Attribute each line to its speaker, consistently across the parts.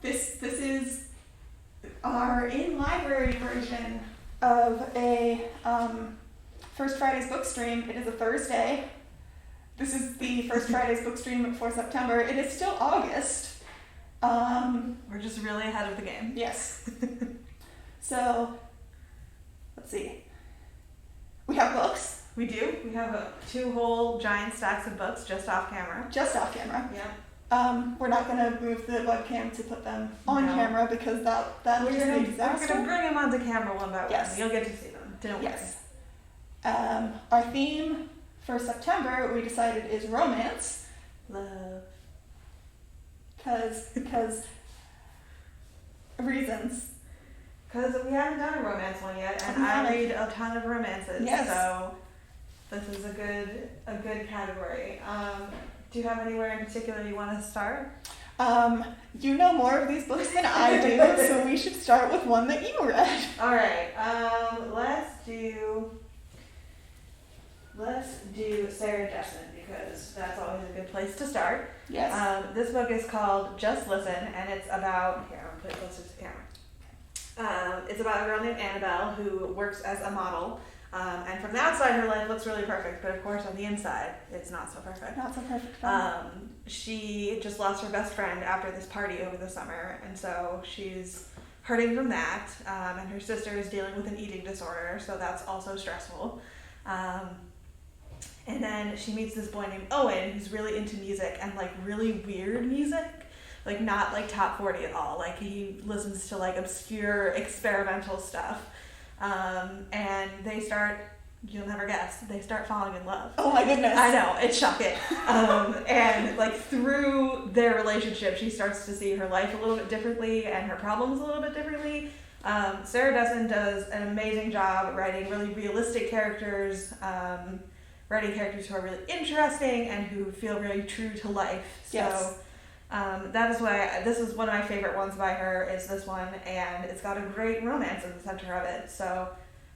Speaker 1: This is our in-library version of a First Friday's Bookstream. It is a Thursday. This is the First Friday's Bookstream for September. It is still August.
Speaker 2: We're just really ahead of the game.
Speaker 1: Yes. So, let's see. We have books.
Speaker 2: We do. We have 2 whole giant stacks of books just off camera.
Speaker 1: Just off camera.
Speaker 2: Yeah.
Speaker 1: We're not going to move the webcam to put them on camera because that would just be a disaster.
Speaker 2: We're going to bring them onto camera one by one.
Speaker 1: Yes.
Speaker 2: You'll get to see them. Don't
Speaker 1: yes. worry. Our theme for September, we decided, is romance.
Speaker 2: Love.
Speaker 1: Because reasons.
Speaker 2: Because we haven't done a romance one yet, and I read a ton of romances, so this is a good category. Do you have anywhere in particular you want to start?
Speaker 1: You know more of these books than I do, so we should start with one that you read.
Speaker 2: All right. Let's do Sarah Dessen, because that's always a good place to start.
Speaker 1: Yes.
Speaker 2: This book is called Just Listen, and it's about, here, I'll put it closer to the camera. It's about a girl named Annabelle who works as a model, and from the outside her life looks really perfect, but of course on the inside it's not so perfect.
Speaker 1: Not so perfect.
Speaker 2: She just lost her best friend after this party over the summer, and so she's hurting from that, and her sister is dealing with an eating disorder, so that's also stressful. And then she meets this boy named Owen who's really into music, and like really weird music. Like not like top 40 at all. Like he listens to like obscure experimental stuff. And they start, you'll never guess, they start falling in love.
Speaker 1: Oh my goodness.
Speaker 2: I know, it's shocking. And like through their relationship, she starts to see her life a little bit differently and her problems a little bit differently. Sarah Dessen does an amazing job writing really realistic characters, writing characters who are really interesting and who feel really true to life. So.
Speaker 1: Yes.
Speaker 2: That is why this is one of my favorite ones by her, is this one, and it's got a great romance in the center of it. So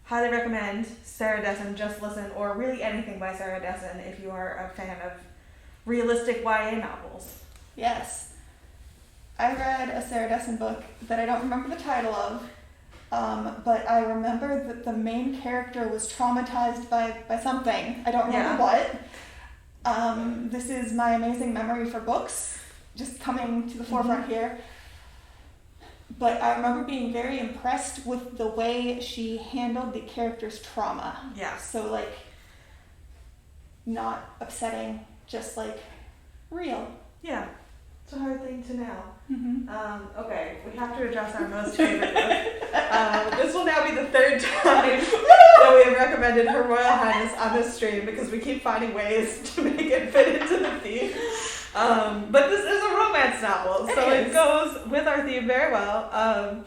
Speaker 2: highly recommend Sarah Dessen, Just Listen, or really anything by Sarah Dessen if you are a fan of realistic YA novels.
Speaker 1: Yes. I read a Sarah Dessen book that I don't remember the title of, but I remember that the main character was traumatized by something. I don't remember what. This is my amazing memory for books. Just coming to the forefront here. But I remember being very impressed with the way she handled the character's trauma.
Speaker 2: Yeah.
Speaker 1: So like, not upsetting, just like real.
Speaker 2: Yeah. It's a hard thing to know.
Speaker 1: Mm-hmm.
Speaker 2: Okay, we have to address our most favorite book. This will now be the 3rd time that we have recommended Her Royal Highness on this stream, because we keep finding ways to make it fit into the theme. But this is a romance novel, so it goes with our theme very well.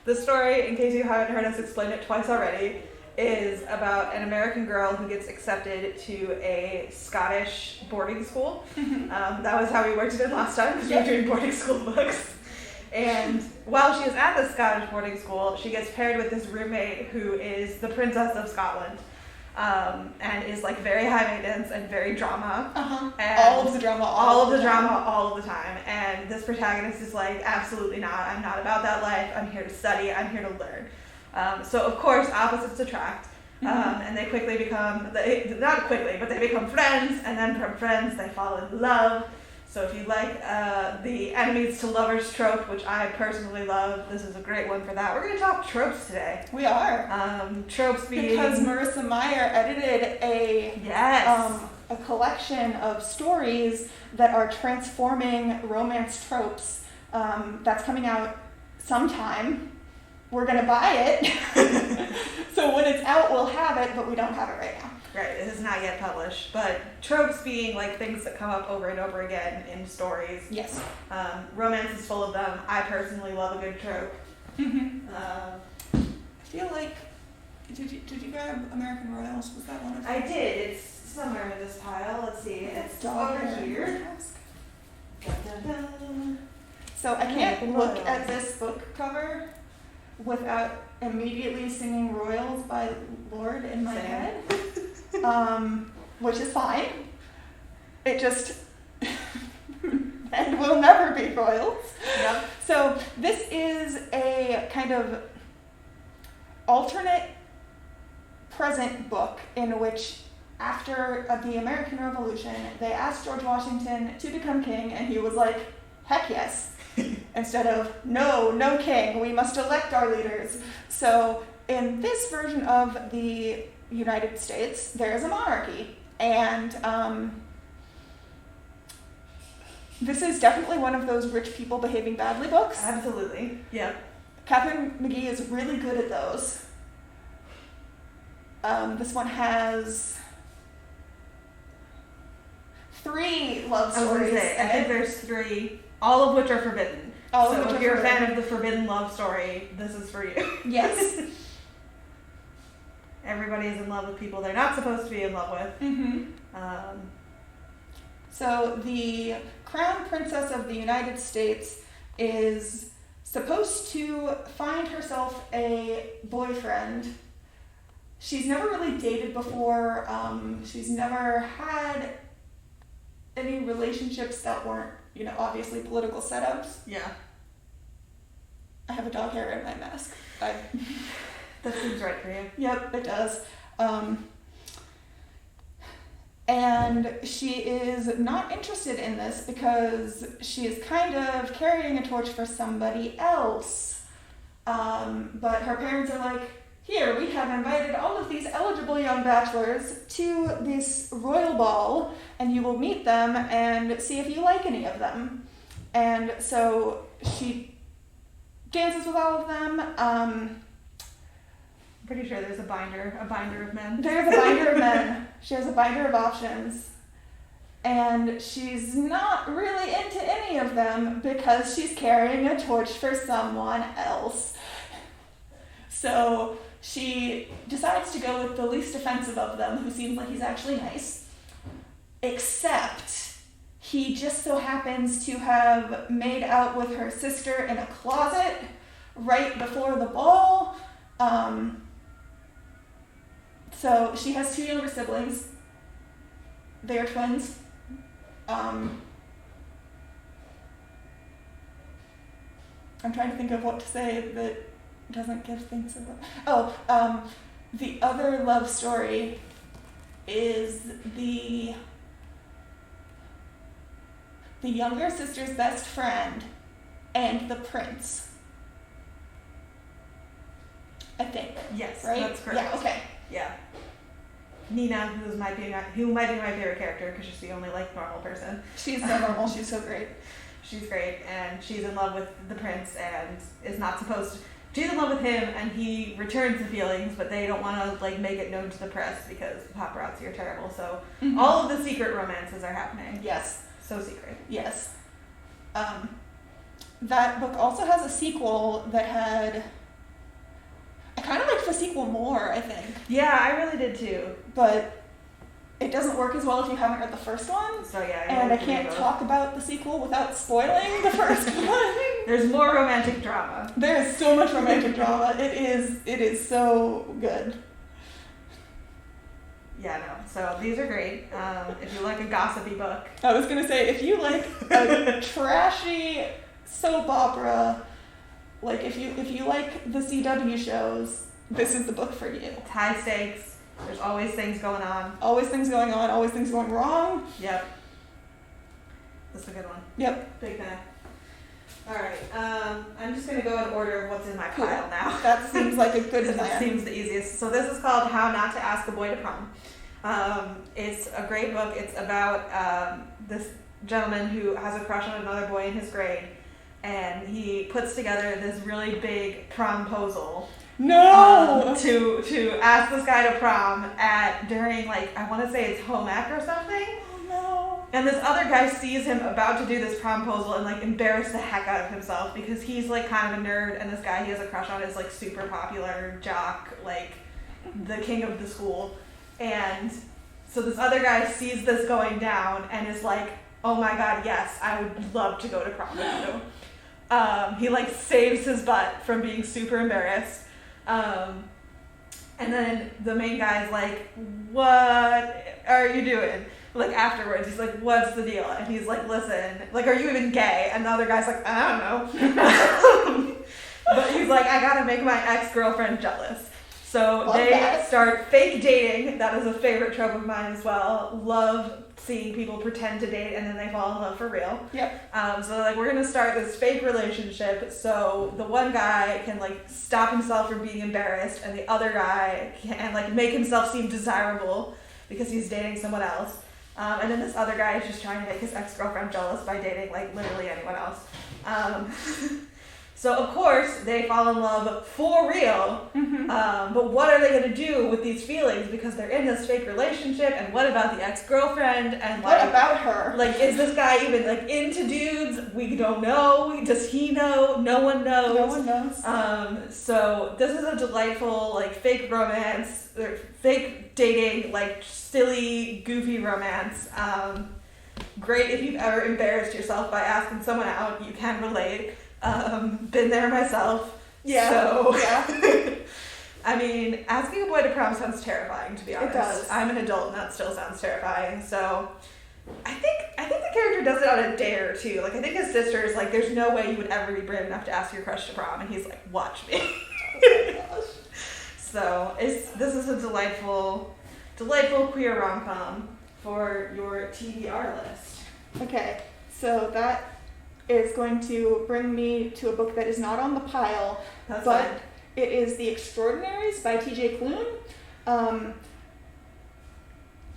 Speaker 2: The story, in case you haven't heard us explain it twice already, is about an American girl who gets accepted to a Scottish boarding school. That was how we worked it in last time, because we were doing boarding school books. And while she is at the Scottish boarding school, she gets paired with this roommate who is the Princess of Scotland. And is like very high maintenance and very drama. And
Speaker 1: all of the drama all
Speaker 2: of the time. And this protagonist is like, absolutely not. I'm not about that life. I'm here to study. I'm here to learn. So of course opposites attract. And they quickly become, not quickly, but they become friends. And then from friends they fall in love. So if you like the enemies to lovers trope, which I personally love, this is a great one for that. We're going to talk tropes today.
Speaker 1: We are.
Speaker 2: Tropes being...
Speaker 1: Because Marissa Meyer edited a collection of stories that are transforming romance tropes. That's coming out sometime. We're going to buy it. So when it's out, we'll have it, but we don't have it right now.
Speaker 2: Right, it is not yet published, but tropes being like things that come up over and over again in stories.
Speaker 1: Yes.
Speaker 2: Romance is full of them. I personally love a good trope.
Speaker 1: I feel like, did you grab American Royals? Was that one of them?
Speaker 2: I did. It's somewhere in this pile. Let's see. It's over here. Dun, dun, dun.
Speaker 1: So I can't look at this book cover without immediately singing Royals by Lorde in my head. Which is fine. It just, I and will never be royals.
Speaker 2: Yep.
Speaker 1: So this is a kind of alternate present book in which after the American Revolution, they asked George Washington to become king, and he was like, heck yes. Instead of, no king, we must elect our leaders. So in this version of the United States, there is a monarchy. And this is definitely one of those rich people behaving badly books.
Speaker 2: Absolutely. Yeah.
Speaker 1: Catherine McGee is really good at those. This one has 3 love stories.
Speaker 2: I think there's 3, all of which are forbidden. So if you're a fan of the forbidden love story, this is for you.
Speaker 1: Yes.
Speaker 2: Everybody is in love with people they're not supposed to be in love with.
Speaker 1: Mm-hmm. So the Crown Princess of the United States is supposed to find herself a boyfriend. She's never really dated before. She's never had any relationships that weren't, obviously political setups.
Speaker 2: Yeah.
Speaker 1: I have a dog hair in my mask.
Speaker 2: That seems right for you.
Speaker 1: Yep, it does. And she is not interested in this because she is kind of carrying a torch for somebody else. But her parents are like, here, we have invited all of these eligible young bachelors to this royal ball, and you will meet them and see if you like any of them. And so she dances with all of them.
Speaker 2: I'm pretty sure there's a binder of men.
Speaker 1: There's a binder of men. She has a binder of options. And she's not really into any of them because she's carrying a torch for someone else. So she decides to go with the least offensive of them, who seems like he's actually nice. Except he just so happens to have made out with her sister in a closet right before the ball. So she has 2 younger siblings. They are twins. I'm trying to think of what to say that doesn't give things away. The other love story is the younger sister's best friend and the prince. I think.
Speaker 2: Yes,
Speaker 1: right?
Speaker 2: that's correct.
Speaker 1: Yeah, okay.
Speaker 2: Yeah. Nina, who might be my favorite character because she's the only normal person.
Speaker 1: She's so normal. She's so great.
Speaker 2: She's great, and she's in love with the prince and is not supposed to. She's in love with him, and he returns the feelings, but they don't want to make it known to the press because the paparazzi are terrible. So all of the secret romances are happening.
Speaker 1: Yes.
Speaker 2: So secret.
Speaker 1: Yes. That book also has a sequel that had. I kind of liked the sequel more, I think.
Speaker 2: Yeah, I really did too.
Speaker 1: But it doesn't work as well if you haven't read the first one.
Speaker 2: So yeah.
Speaker 1: And I can't talk about the sequel without spoiling the first one.
Speaker 2: There's more romantic drama.
Speaker 1: There is so much romantic drama. It is so good.
Speaker 2: Yeah, no. So these are great. If you like a gossipy book.
Speaker 1: I was gonna say, if you like a trashy soap opera, if you like the CW shows, this is the book for you.
Speaker 2: It's high stakes. There's always things going on.
Speaker 1: Always things going on, always things going wrong.
Speaker 2: Yep. That's a good one.
Speaker 1: Yep.
Speaker 2: Big fan. Alright, I'm just going to go in order of what's in my pile now.
Speaker 1: That seems like a good plan.
Speaker 2: That seems the easiest. So this is called How Not to Ask a Boy to Prom. It's a great book. It's about this gentleman who has a crush on another boy in his grade, and he puts together this really big promposal.
Speaker 1: No!
Speaker 2: To ask this guy to prom during I want to say it's home ec or something.
Speaker 1: Oh no.
Speaker 2: And this other guy sees him about to do this promposal and embarrass the heck out of himself because he's kind of a nerd, and this guy he has a crush on is super popular jock, the king of the school. And so this other guy sees this going down and is like, oh my god, yes, I would love to go to prom with you. He saves his butt from being super embarrassed. And then the main guy's like, what are you doing? like afterwards, he's like, what's the deal? And he's like, listen, like, are you even gay? And the other guy's like, I don't know. But he's like, I gotta make my ex-girlfriend jealous. So they start fake dating. That is a favorite trope of mine as well. Love seeing people pretend to date and then they fall in love for real.
Speaker 1: Yep.
Speaker 2: So like, we're gonna start this fake relationship so the one guy can like stop himself from being embarrassed and the other guy can like make himself seem desirable because he's dating someone else. And then this other guy is just trying to make his ex-girlfriend jealous by dating like literally anyone else. So of course they fall in love for real, but what are they going to do with these feelings because they're in this fake relationship? And what about the ex-girlfriend? And like,
Speaker 1: what about her?
Speaker 2: Like, is this guy even like into dudes? We don't know. Does he know? No one knows.
Speaker 1: No one knows.
Speaker 2: So this is a delightful like fake romance, or fake dating, like silly, goofy romance. Great if you've ever embarrassed yourself by asking someone out. You can relate. Been there myself.
Speaker 1: Yeah.
Speaker 2: So,
Speaker 1: yeah.
Speaker 2: I mean, asking a boy to prom sounds terrifying, to be honest.
Speaker 1: It does.
Speaker 2: I'm an adult and that still sounds terrifying. So, I think the character does it on a dare too. Like, I think his sister is like, there's no way you would ever be brave enough to ask your crush to prom. And he's like, watch me.
Speaker 1: Oh my gosh.
Speaker 2: So, this is a delightful queer rom-com for your TBR list.
Speaker 1: Okay, so that is going to bring me to a book that is not on the pile,
Speaker 2: That's
Speaker 1: but
Speaker 2: fine.
Speaker 1: it is The Extraordinaries by T.J. Klune.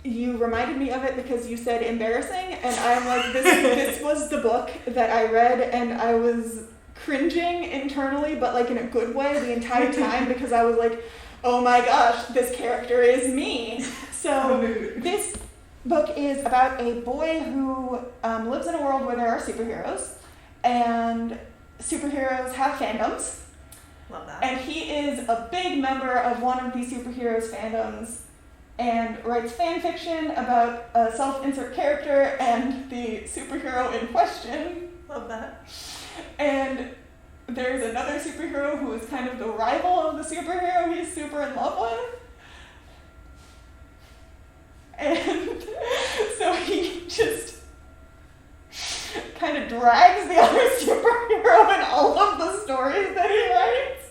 Speaker 1: You reminded me of it because you said embarrassing, and I'm like, this was the book that I read, and I was cringing internally, but like in a good way the entire time because I was like, oh my gosh, this character is me. So this book is about a boy who lives in a world where there are superheroes, and superheroes have fandoms.
Speaker 2: Love that.
Speaker 1: And he is a big member of one of these superheroes' fandoms and writes fan fiction about a self-insert character and the superhero in question.
Speaker 2: Love that.
Speaker 1: And there's another superhero who is kind of the rival of the superhero he's super in love with. And so he just kind of drags the other superhero in all of the stories that he writes.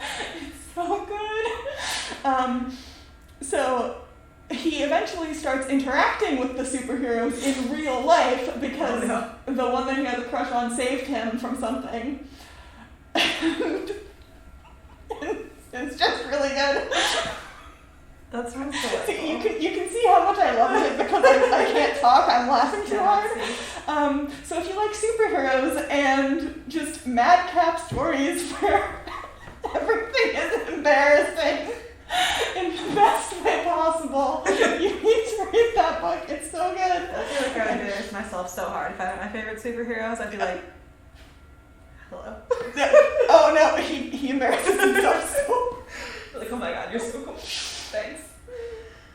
Speaker 1: And it's so good. So he eventually starts interacting with the superheroes in real life because the one that he has a crush on saved him from something. And it's just really good.
Speaker 2: That sounds so
Speaker 1: So you can see how much I love it because I can't talk. I'm laughing too hard. So if you like superheroes and just madcap stories where everything is embarrassing in the best way possible, you need to read that book. It's so good.
Speaker 2: I feel like I would embarrass myself so hard. If I had my favorite superheroes, I'd be like, hello.
Speaker 1: Oh no, he embarrasses himself so.
Speaker 2: Like, oh my god, you're so cool. Thanks.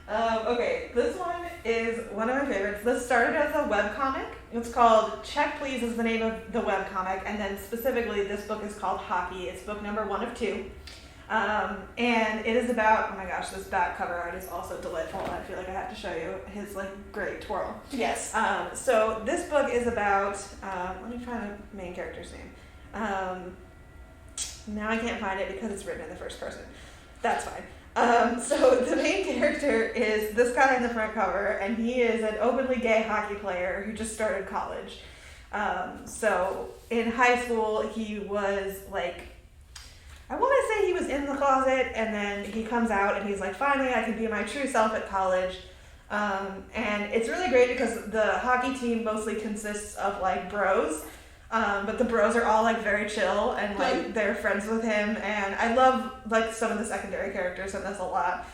Speaker 2: Okay, this one is one of my favorites. This started as a webcomic. It's called Check Please is the name of the webcomic, and then specifically this book is called Hockey. It's book number 1 of 2. And it is about, oh my gosh, this back cover art is also delightful. I feel like I have to show you his like great twirl.
Speaker 1: Yes.
Speaker 2: So this book is about, let me find the main character's name. Now I can't find it because it's written in the first person. That's fine. So the main character is this guy in the front cover, and he is an openly gay hockey player who just started college. So in high school, he was like, I want to say he was in the closet, and then he comes out and he's like, finally I can be my true self at college. And it's really great because the hockey team mostly consists of like bros. But the bros are all like very chill and like they're friends with him, and I love like some of the secondary characters in this a lot.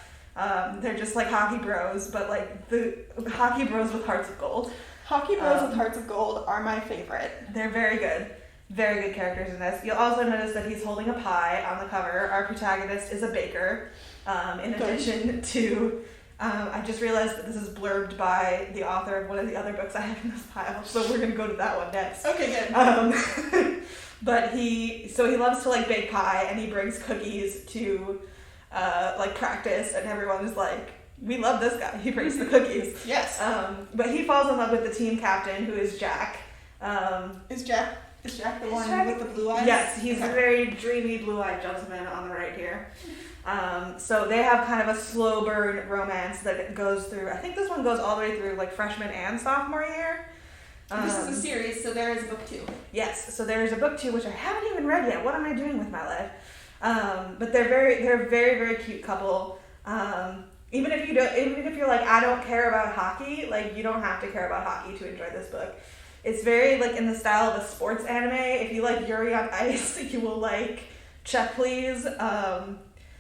Speaker 2: They're just like hockey bros, but like the hockey bros with hearts of gold.
Speaker 1: Hockey bros with hearts of gold are my favorite.
Speaker 2: They're very good characters in this. You'll also notice that he's holding a pie on the cover. Our protagonist is a baker. In addition to I just realized that this is blurbed by the author of one of the other books I have in this pile, so we're gonna go to that one next.
Speaker 1: Okay, good.
Speaker 2: But he loves to like bake pie, and he brings cookies to like practice, and everyone is like, we love this guy. He brings the cookies.
Speaker 1: Yes.
Speaker 2: But he falls in love with the team captain, who is Jack.
Speaker 1: Is Jack the one with the blue eyes?
Speaker 2: Yes, he's a very dreamy blue-eyed gentleman on the right here. So they have kind of a slow burn romance that goes through, I think this one goes all the way through like freshman and sophomore year.
Speaker 1: This is a series, so there is book 2.
Speaker 2: Yes, so there's a book 2, which I haven't even read yet. What am I doing with my life? But they're a very, very cute couple. Even if you're like, I don't care about hockey, like you don't have to care about hockey to enjoy this book. It's very like in the style of a sports anime. If you like Yuri on Ice, you will like Check Please.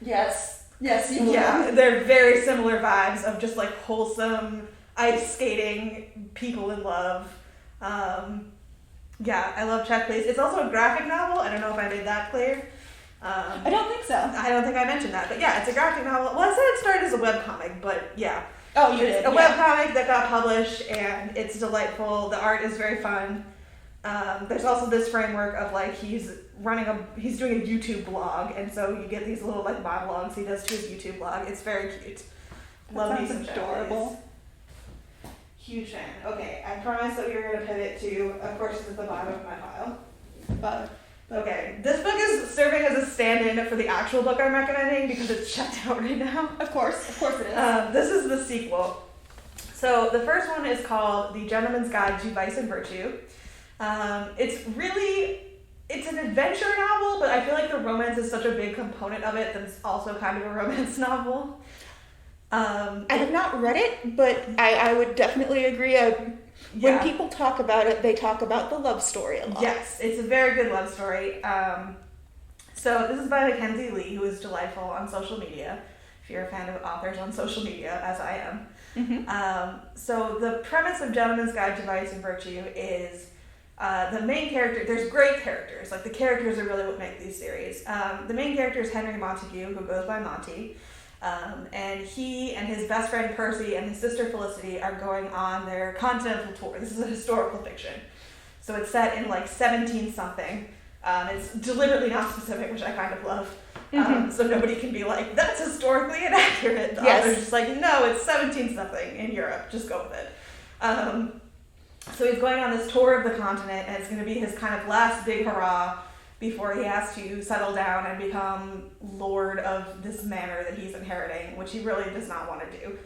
Speaker 1: Yes, you will.
Speaker 2: Yeah, they're very similar vibes of just like wholesome ice skating, people in love. Yeah, I love Check Please. It's also a graphic novel. I don't know if I made that clear.
Speaker 1: I don't think so.
Speaker 2: I don't think I mentioned that, but yeah, it's a graphic novel. Well, I said it started as a webcomic, but yeah.
Speaker 1: Oh, you did.
Speaker 2: A webcomic that got published, and it's delightful. The art is very fun. There's also this framework of like he's doing a YouTube blog, and so you get these little like monologues he does to his YouTube blog. It's very cute. Love me some
Speaker 1: adorable.
Speaker 2: Huge fan. Okay, I promised that we were going to pivot to, of course, this is the bottom of my file. Okay, this book is serving as a stand-in for the actual book I'm recommending because it's shut down right now.
Speaker 1: Of course it is.
Speaker 2: This is the sequel. So the first one is called The Gentleman's Guide to Vice and Virtue. It's an adventure novel, but I feel like the romance is such a big component of it that it's also kind of a romance novel.
Speaker 1: I have not read it, but I would definitely agree. When people talk about it, they talk about the love story a lot.
Speaker 2: Yes, it's a very good love story. So this is by Mackenzie Lee, who is delightful on social media, if you're a fan of authors on social media, as I am.
Speaker 1: Mm-hmm.
Speaker 2: So the premise of Gentleman's Guide to Vice and Virtue is the main character, there's great characters, like the characters are really what make these series. The main character is Henry Montague, who goes by Monty. And he and his best friend Percy and his sister Felicity are going on their continental tour. This is a historical fiction. So it's set in like 17 something. It's deliberately not specific, which I kind of love. So nobody can be like, that's historically inaccurate. The author's just like, no, it's 17 something in Europe. Just go with it. So he's going on this tour of the continent, and it's going to be his kind of last big hurrah before he has to settle down and become lord of this manor that he's inheriting, which he really does not want to do.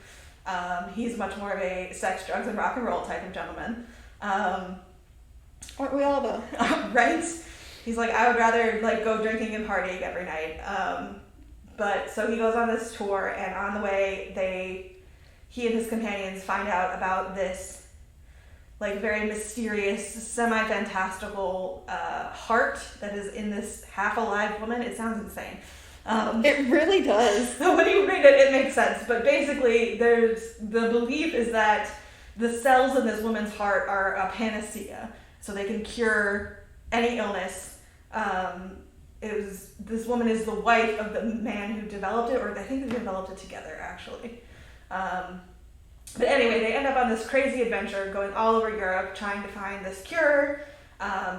Speaker 2: He's much more of a sex, drugs, and rock and roll type of gentleman.
Speaker 1: Aren't we all though?
Speaker 2: Right? He's like, I would rather like go drinking and partying every night. But so he goes on this tour, and on the way, he and his companions find out about this like very mysterious, semi-fantastical heart that is in this half-alive woman. It sounds insane.
Speaker 1: It really does.
Speaker 2: So when you read it, it makes sense. But basically, the belief is that the cells in this woman's heart are a panacea, so they can cure any illness. This woman is the wife of the man who developed it, or I think they developed it together, actually. But anyway, they end up on this crazy adventure going all over Europe trying to find this cure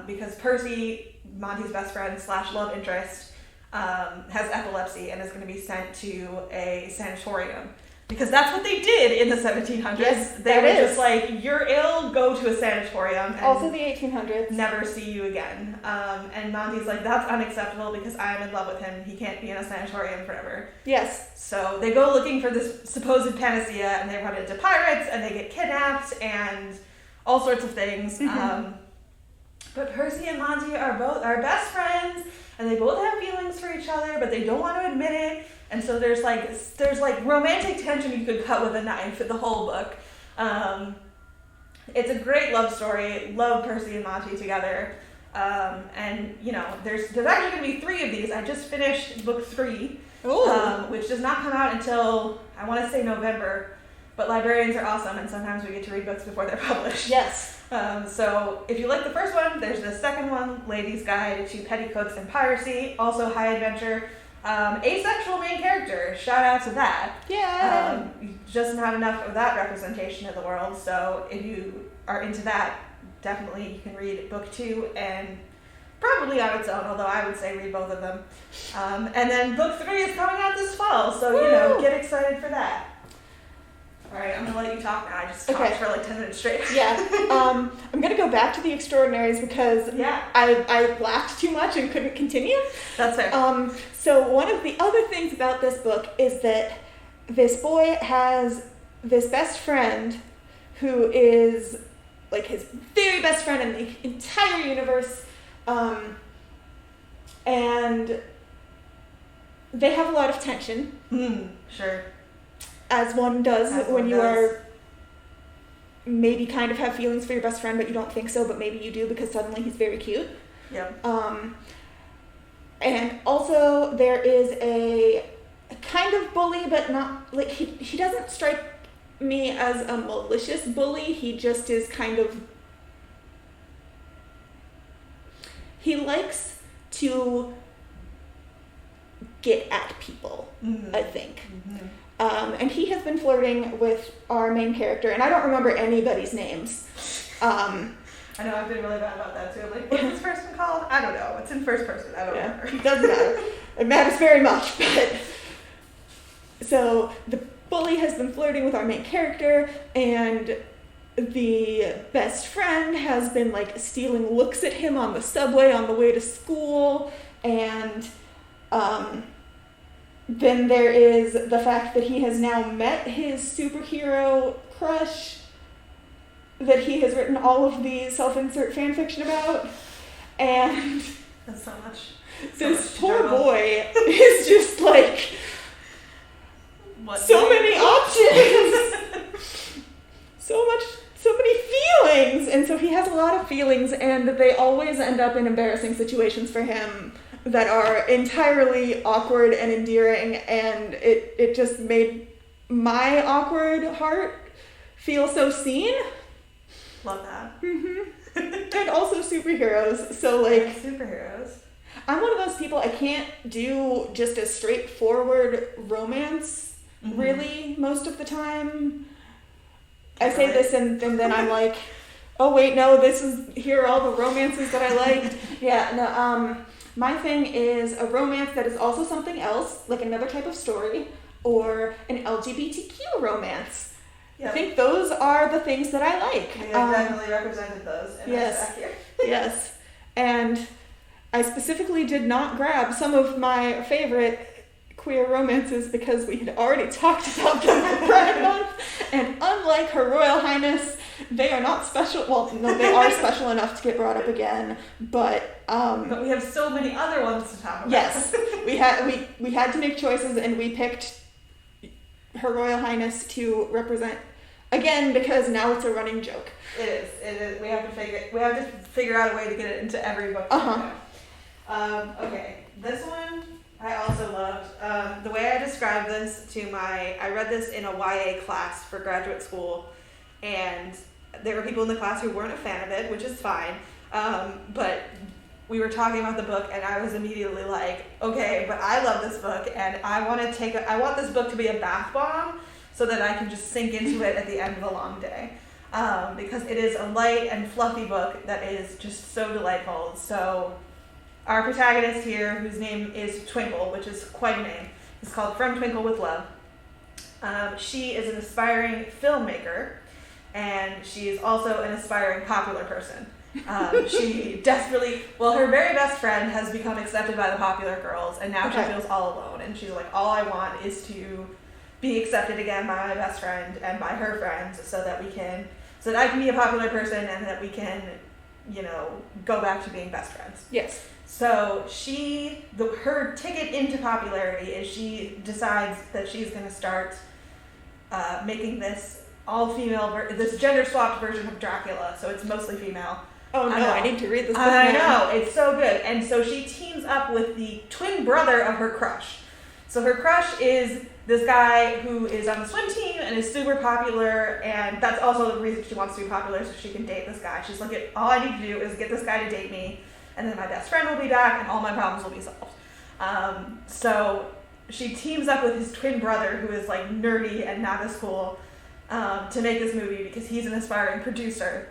Speaker 2: because Percy, Monty's best friend / love interest, has epilepsy and is going to be sent to a sanatorium. Because that's what they did in the 1700s.
Speaker 1: Yes,
Speaker 2: they were just like, you're ill, go to a sanatorium. And
Speaker 1: also the 1800s.
Speaker 2: Never see you again. And Monty's like, that's unacceptable because I'm in love with him. He can't be in a sanatorium forever.
Speaker 1: Yes.
Speaker 2: So they go looking for this supposed panacea, and they run into pirates, and they get kidnapped, and all sorts of things. But Percy and Monty are best friends, and they both have feelings for each other, but they don't want to admit it. And so there's like romantic tension you could cut with a knife in the whole book. It's a great love story. Love Percy and Monty together. And you know, there's actually going to be 3 of these. I just finished book 3, which does not come out until I want to say November. But librarians are awesome, and sometimes we get to read books before they're published.
Speaker 1: Yes.
Speaker 2: So if you like the first one, there's the second one, Lady's Guide to Petticoats and Piracy, also high adventure. Asexual main character, shout out to that.
Speaker 1: Yeah.
Speaker 2: Just not enough of that representation in the world, so if you are into that, definitely you can read book 2 and probably on its own, although I would say read both of them. And then book 3 is coming out this fall, so, you know, get excited for that. All right, I'm going to let you talk now. I just talked for like 10 minutes straight.
Speaker 1: Yeah. I'm going to go back to The Extraordinaries because I laughed too much and couldn't continue.
Speaker 2: That's fair.
Speaker 1: So one of the other things about this book is that this boy has this best friend who is like his very best friend in the entire universe. And they have a lot of tension.
Speaker 2: Sure.
Speaker 1: As one does when you are maybe kind of have feelings for your best friend, but you don't think so, but maybe you do because suddenly he's very cute.
Speaker 2: Yep.
Speaker 1: And also there is a kind of bully, but not, like, he doesn't strike me as a malicious bully. He just is kind of, he likes to get at people, I think. And he has been flirting with our main character, and I don't remember anybody's names.
Speaker 2: I know, I've been really bad about that too. I'm like, what's this person called? I don't know. It's in first person. I don't remember.
Speaker 1: It doesn't matter. It matters very much. But so the bully has been flirting with our main character, and the best friend has been like stealing looks at him on the subway on the way to school, and then there is the fact that he has now met his superhero crush that he has written all of the self-insert fan fiction about, and
Speaker 2: that's so much.
Speaker 1: This poor boy is just like so many options, so many feelings, and so he has a lot of feelings, and they always end up in embarrassing situations for him that are entirely awkward and endearing, and it just made my awkward heart feel so seen.
Speaker 2: Love that.
Speaker 1: And also superheroes. So like
Speaker 2: superheroes.
Speaker 1: I'm one of those people, I can't do just a straightforward romance really most of the time. I say this and then I'm like, oh wait, no, here are all the romances that I liked. My thing is a romance that is also something else, like another type of story, or an LGBTQ romance. Yep. I think those are the things that I like.
Speaker 2: We have definitely represented those in our stack here.
Speaker 1: Yes. And I specifically did not grab some of my favorite queer romances because we had already talked about them for Pride Month, and unlike Her Royal Highness, they are not special. Well, no, they are special enough to get brought up again, but
Speaker 2: we have so many other ones to talk about.
Speaker 1: Yes, we had to make choices, and we picked Her Royal Highness to represent again because now it's a running joke.
Speaker 2: It is. We have to figure out a way to get it into every book. Okay, this one I also loved. The way I described this I read this in a YA class for graduate school, and there were people in the class who weren't a fan of it, which is fine. But we were talking about the book, and I was immediately like, okay, but I love this book, and I want this book to be a bath bomb so that I can just sink into it at the end of a long day. Because it is a light and fluffy book that is just so delightful. So our protagonist here, whose name is Twinkle, which is quite a name, is called From Twinkle with Love. She is an aspiring filmmaker, and she is also an aspiring popular person. She desperately, her very best friend has become accepted by the popular girls, and now she feels all alone, and she's like, all I want is to be accepted again by my best friend and by her friends so that I can be a popular person and that we can, go back to being best friends.
Speaker 1: Yes.
Speaker 2: So her ticket into popularity is she decides that she's going to start making this all-female, this gender-swapped version of Dracula, so it's mostly female.
Speaker 1: Oh no, I need to read this book
Speaker 2: I know, it's so good. And so she teams up with the twin brother of her crush. So her crush is this guy who is on the swim team and is super popular, and that's also the reason she wants to be popular, so she can date this guy. She's like, all I need to do is get this guy to date me, and then my best friend will be back, and all my problems will be solved. So she teams up with his twin brother, who is like nerdy and not as cool, to make this movie because he's an aspiring producer.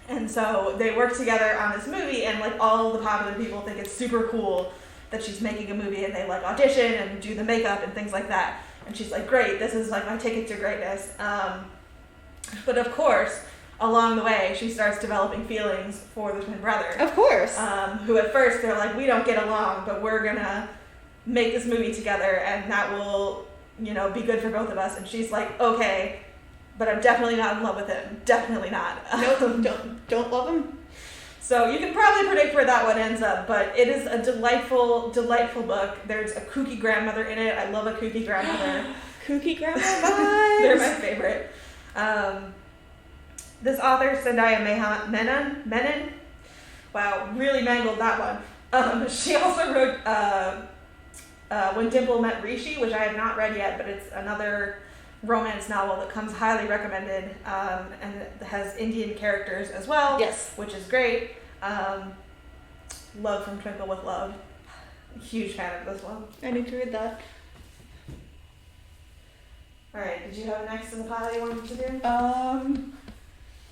Speaker 2: And so they work together on this movie, and like all the popular people think it's super cool that she's making a movie, and they like audition and do the makeup and things like that. And she's like, great, this is like my ticket to greatness. But of course, along the way, she starts developing feelings for the twin brother.
Speaker 1: Of course.
Speaker 2: Who at first they're like, we don't get along, but we're gonna make this movie together, and that will, you know, be good for both of us. And she's like, okay, but I'm definitely not in love with him. Definitely not.
Speaker 1: Nope, don't love him.
Speaker 2: So you can probably predict where that one ends up, but it is a delightful, delightful book. There's a kooky grandmother in it. I love a kooky grandmother.
Speaker 1: Kooky grandma vibes.
Speaker 2: They're my favorite. This author, Zendaya Menon, wow, really mangled that one. She also wrote When Dimple Met Rishi, which I have not read yet, but it's another romance novel that comes highly recommended, and it has Indian characters as well.
Speaker 1: Yes.
Speaker 2: Which is great. Love from Twinkle with Love. Huge fan of this one.
Speaker 1: I need to read that.
Speaker 2: Alright, did you have next in the pile you wanted to do?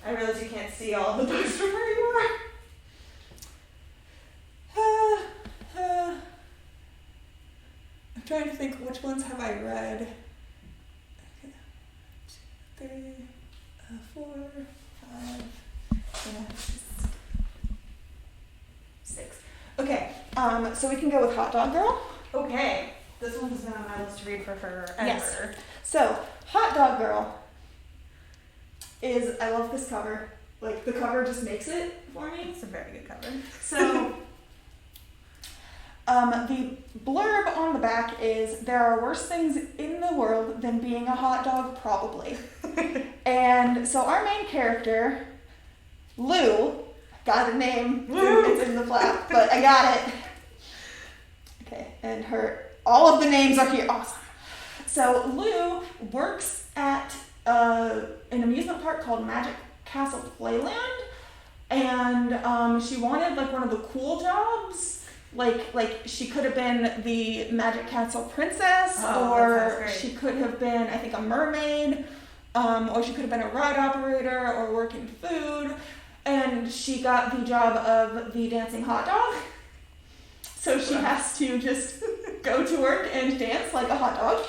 Speaker 2: I realize you can't see all of the books from where you are.
Speaker 1: I'm trying to think, which ones have I read? 2, 3, 4, 5, 6. Okay, so we can go with Hot Dog Girl.
Speaker 2: Okay. This one has been on my list to read for forever.
Speaker 1: Yes. So, Hot Dog Girl is, I love this cover. Like, the cover just makes it for me.
Speaker 2: It's a very good cover.
Speaker 1: So, the blurb on the back is, there are worse things in the world than being a hot dog, probably. And so our main character, Lou, got a name, it's in the flap, but I got it. Okay, and all of the names are here. Awesome. So Lou works at an amusement park called Magic Castle Playland, and she wanted like one of the cool jobs. Like she could have been the Magic Castle princess, or she could have been, I think, a mermaid, or she could have been a ride operator or working food, and she got the job of the dancing hot dog. So she has to just go to work and dance like a hot dog.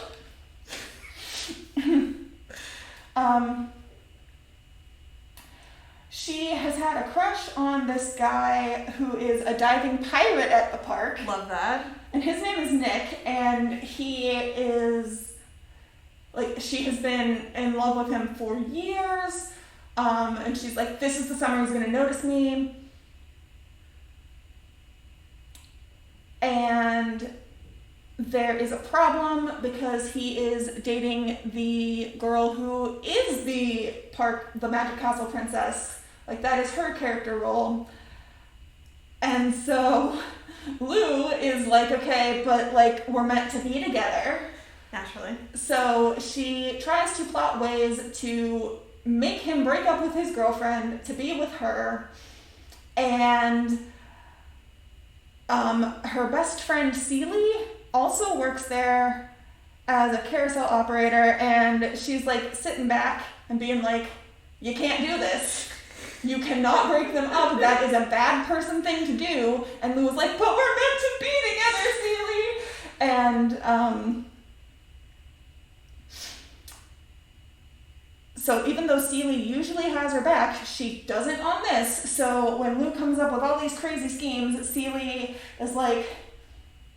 Speaker 1: She has had a crush on this guy who is a diving pirate at the park.
Speaker 2: Love that.
Speaker 1: And his name is Nick, and he is, like, she has been in love with him for years, and she's like, this is the summer he's gonna notice me. And there is a problem because he is dating the girl who is the Magic Castle princess. Like, that is her character role. And so Lou is like, okay, but like, we're meant to be together.
Speaker 2: Naturally.
Speaker 1: So she tries to plot ways to make him break up with his girlfriend to be with her. And her best friend Celie also works there as a carousel operator, and she's like sitting back and being like, you can't do this. You cannot break them up. That is a bad person thing to do. And Lou was like, but we're meant to be together, Celie. And so even though Celie usually has her back, she doesn't on this. So when Lou comes up with all these crazy schemes, Celie is like,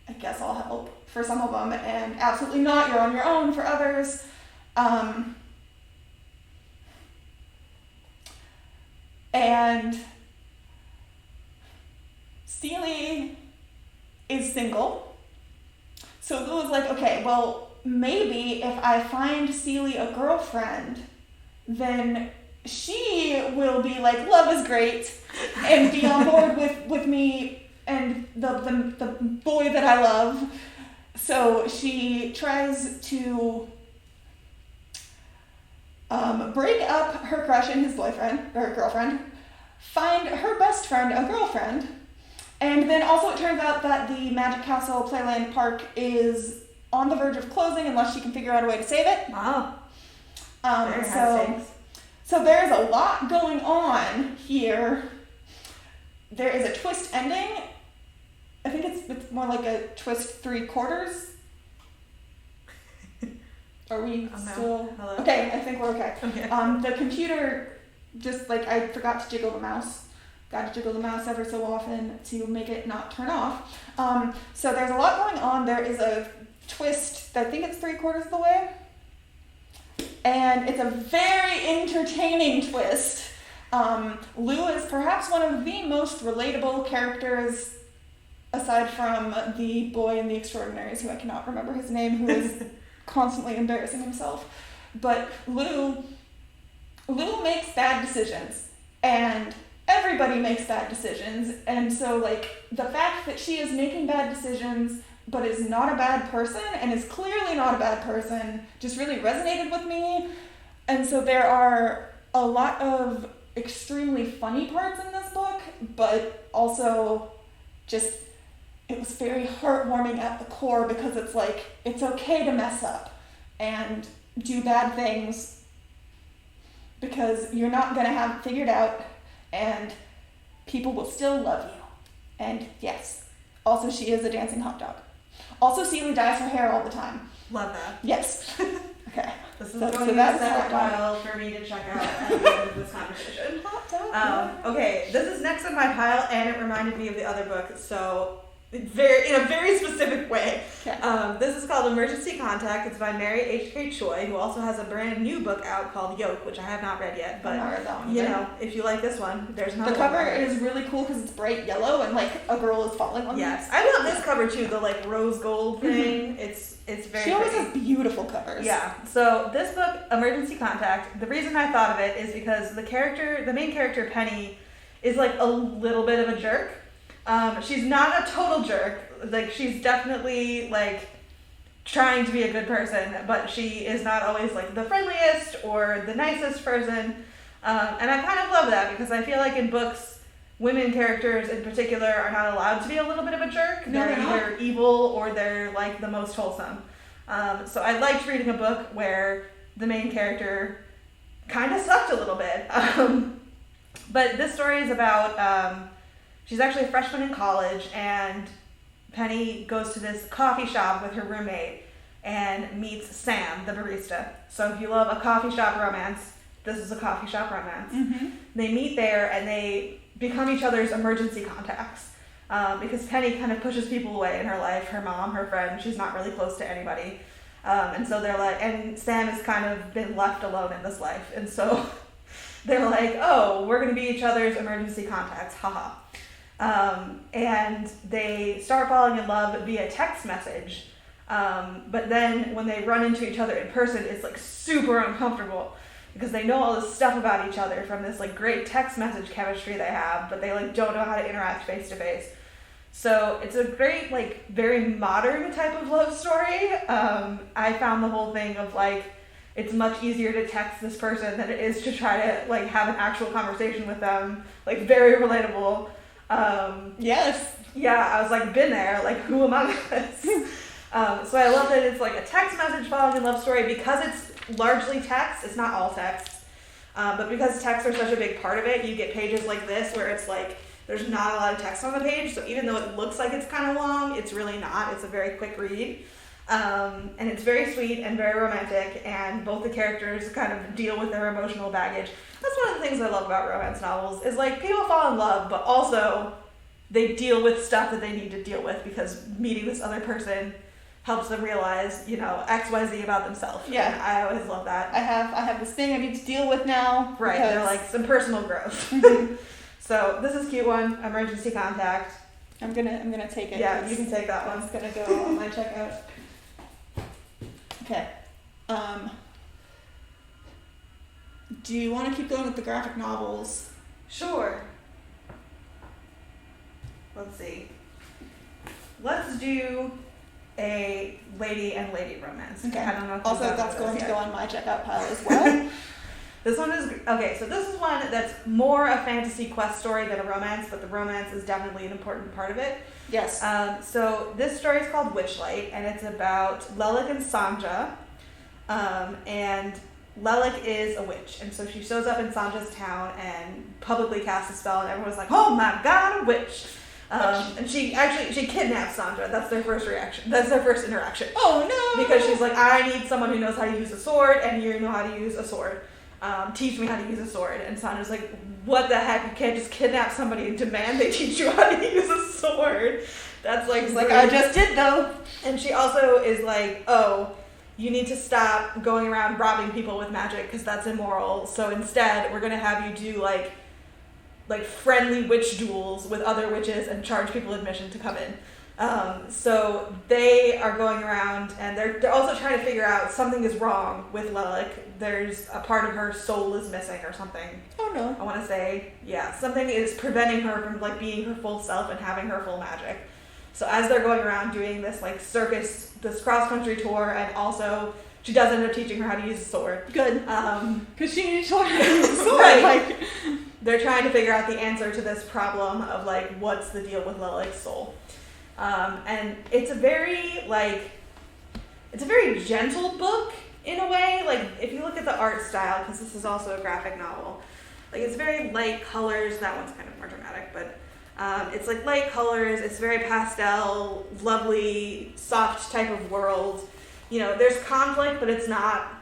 Speaker 1: I guess I'll help for some of them, and absolutely not, you're on your own for others. And Celie is single. So Lou was like, okay, well, maybe if I find Celie a girlfriend, then she will be like, love is great, and be on board with me and the boy that I love. So she tries to break up her crush and his boyfriend, or girlfriend, find her best friend a girlfriend, and then also it turns out that the Magic Castle Playland Park is on the verge of closing unless she can figure out a way to save it.
Speaker 2: Wow.
Speaker 1: So there's a lot going on here. There is a twist ending. I think it's more like a twist 3/4. Are we still?
Speaker 2: Hello?
Speaker 1: Okay, I think we're okay.
Speaker 2: Okay.
Speaker 1: The computer, just like I forgot to jiggle the mouse. Got to jiggle the mouse ever so often to make it not turn off. So there's a lot going on. There is a twist, I think it's 3/4 of the way. And it's a very entertaining twist. Lou is perhaps one of the most relatable characters, aside from the boy in The Extraordinaries, who I cannot remember his name, who is constantly embarrassing himself. But Lou makes bad decisions, and everybody makes bad decisions. And so, like, the fact that she is making bad decisions but is not a bad person, and is clearly not a bad person, just really resonated with me. And so there are a lot of extremely funny parts in this book, but also just, it was very heartwarming at the core, because it's like, it's okay to mess up and do bad things, because you're not going to have it figured out, and people will still love you. And yes, also she is a dancing hot dog. Also, Celie dyes her hair all the time.
Speaker 2: Love that.
Speaker 1: Yes. Okay.
Speaker 2: This is
Speaker 1: So
Speaker 2: going to be a
Speaker 1: that's
Speaker 2: separate
Speaker 1: that one.
Speaker 2: pile for me to check out at the end of this conversation.
Speaker 1: Hot dog.
Speaker 2: Okay, this is next in my pile, and it reminded me of the other book, so in a very specific way.
Speaker 1: Okay.
Speaker 2: This is called Emergency Contact. It's by Mary H.K. Choi, who also has a brand new book out called Yoke, which I have not read yet. But
Speaker 1: I've not read that one
Speaker 2: you
Speaker 1: either.
Speaker 2: know, if you like this one, there's another
Speaker 1: The
Speaker 2: one.
Speaker 1: cover is really cool because it's bright yellow and like a girl is falling on
Speaker 2: Yes,
Speaker 1: it.
Speaker 2: I love this cover too. The like rose gold thing. It's very.
Speaker 1: She always
Speaker 2: pretty.
Speaker 1: has beautiful covers.
Speaker 2: Yeah. So this book, Emergency Contact, the reason I thought of it is because the main character, Penny, is like a little bit of a jerk. She's not a total jerk. Like, she's definitely like trying to be a good person, but she is not always like the friendliest or the nicest person. And I kind of love that, because I feel like in books, women characters in particular are not allowed to be a little bit of a jerk.
Speaker 1: No,
Speaker 2: They're
Speaker 1: they're not.
Speaker 2: either evil or they're like the most wholesome. So I liked reading a book where the main character kind of sucked a little bit. But this story is about, she's actually a freshman in college, and Penny goes to this coffee shop with her roommate and meets Sam, the barista. So if you love a coffee shop romance, this is a coffee shop romance.
Speaker 1: Mm-hmm.
Speaker 2: They meet there and they become each other's emergency contacts. Because Penny kind of pushes people away in her life, her mom, her friend, she's not really close to anybody. And so they're like, and Sam has kind of been left alone in this life. And so they're like, oh, we're going to be each other's emergency contacts, haha. And they start falling in love via text message. But then when they run into each other in person, it's like super uncomfortable, because they know all this stuff about each other from this like great text message chemistry they have, but they like don't know how to interact face to face. So it's a great, like, very modern type of love story. I found the whole thing of like, it's much easier to text this person than it is to try to like have an actual conversation with them. Like, very relatable.
Speaker 1: Yes.
Speaker 2: Yeah, I was like, been there, like, who among us? So I love that it's like a text message falling in love story, because it's largely text. It's not all text, but because texts are such a big part of it, you get pages like this where it's like there's not a lot of text on the page. So even though it looks like it's kind of long, it's really not. It's a very quick read, and it's very sweet and very romantic. And both the characters kind of deal with their emotional baggage. That's one of the things I love about romance novels, is like people fall in love, but also they deal with stuff that they need to deal with, because meeting this other person helps them realize, you know, XYZ about themselves.
Speaker 1: Yeah.
Speaker 2: And I always love that.
Speaker 1: I have this thing I need to deal with now.
Speaker 2: Right,
Speaker 1: because-
Speaker 2: they're like some personal growth. So this is a cute one, Emergency Contact.
Speaker 1: I'm gonna take it.
Speaker 2: Yeah, you can take that one.
Speaker 1: It's gonna go on my checkout. Okay. Do you want to keep going with the graphic novels?
Speaker 2: Sure. Let's see. Let's do a lady and lady romance.
Speaker 1: Okay.
Speaker 2: I don't know if
Speaker 1: Also,
Speaker 2: you've
Speaker 1: that's
Speaker 2: done
Speaker 1: going
Speaker 2: those
Speaker 1: to
Speaker 2: yet.
Speaker 1: go on my checkout pile as well.
Speaker 2: This one is, okay, so this is one that's more a fantasy quest story than a romance, but the romance is definitely an important part of it.
Speaker 1: Yes.
Speaker 2: So this story is called Witchlight, and it's about Lelik and Sanja. And Lilac is a witch, and so she shows up in Sandra's town and publicly casts a spell, and everyone's like, "Oh my god, a witch!" And she kidnaps Sandra. That's their first reaction. That's their first interaction.
Speaker 1: Oh no!
Speaker 2: Because she's like, "I need someone who knows how to use a sword, and you know how to use a sword. Teach me how to use a sword." And Sandra's like, "What the heck? You can't just kidnap somebody and demand they teach you how to use a sword." That's like,
Speaker 1: I just did though.
Speaker 2: And she also is like, "Oh, you need to stop going around robbing people with magic because that's immoral. So instead, we're gonna have you do like friendly witch duels with other witches and charge people admission to come in." So they are going around and they're also trying to figure out something is wrong with Lilac. There's a part of her soul is missing or something.
Speaker 1: Oh no.
Speaker 2: I want to say, yeah, something is preventing her from like being her full self and having her full magic. So as they're going around doing this like circus, this cross-country tour, and also she does end up teaching her how to use a sword.
Speaker 1: Good. Because she needs to learn how to use a sword.
Speaker 2: Right.
Speaker 1: Like,
Speaker 2: they're trying to figure out the answer to this problem of like, what's the deal with Lilac's soul? And it's a very gentle book in a way. Like if you look at the art style, because this is also a graphic novel, like it's very light colors. That one's kind of more dramatic, but it's like light colors. It's very pastel, lovely, soft type of world. You know, there's conflict, but it's not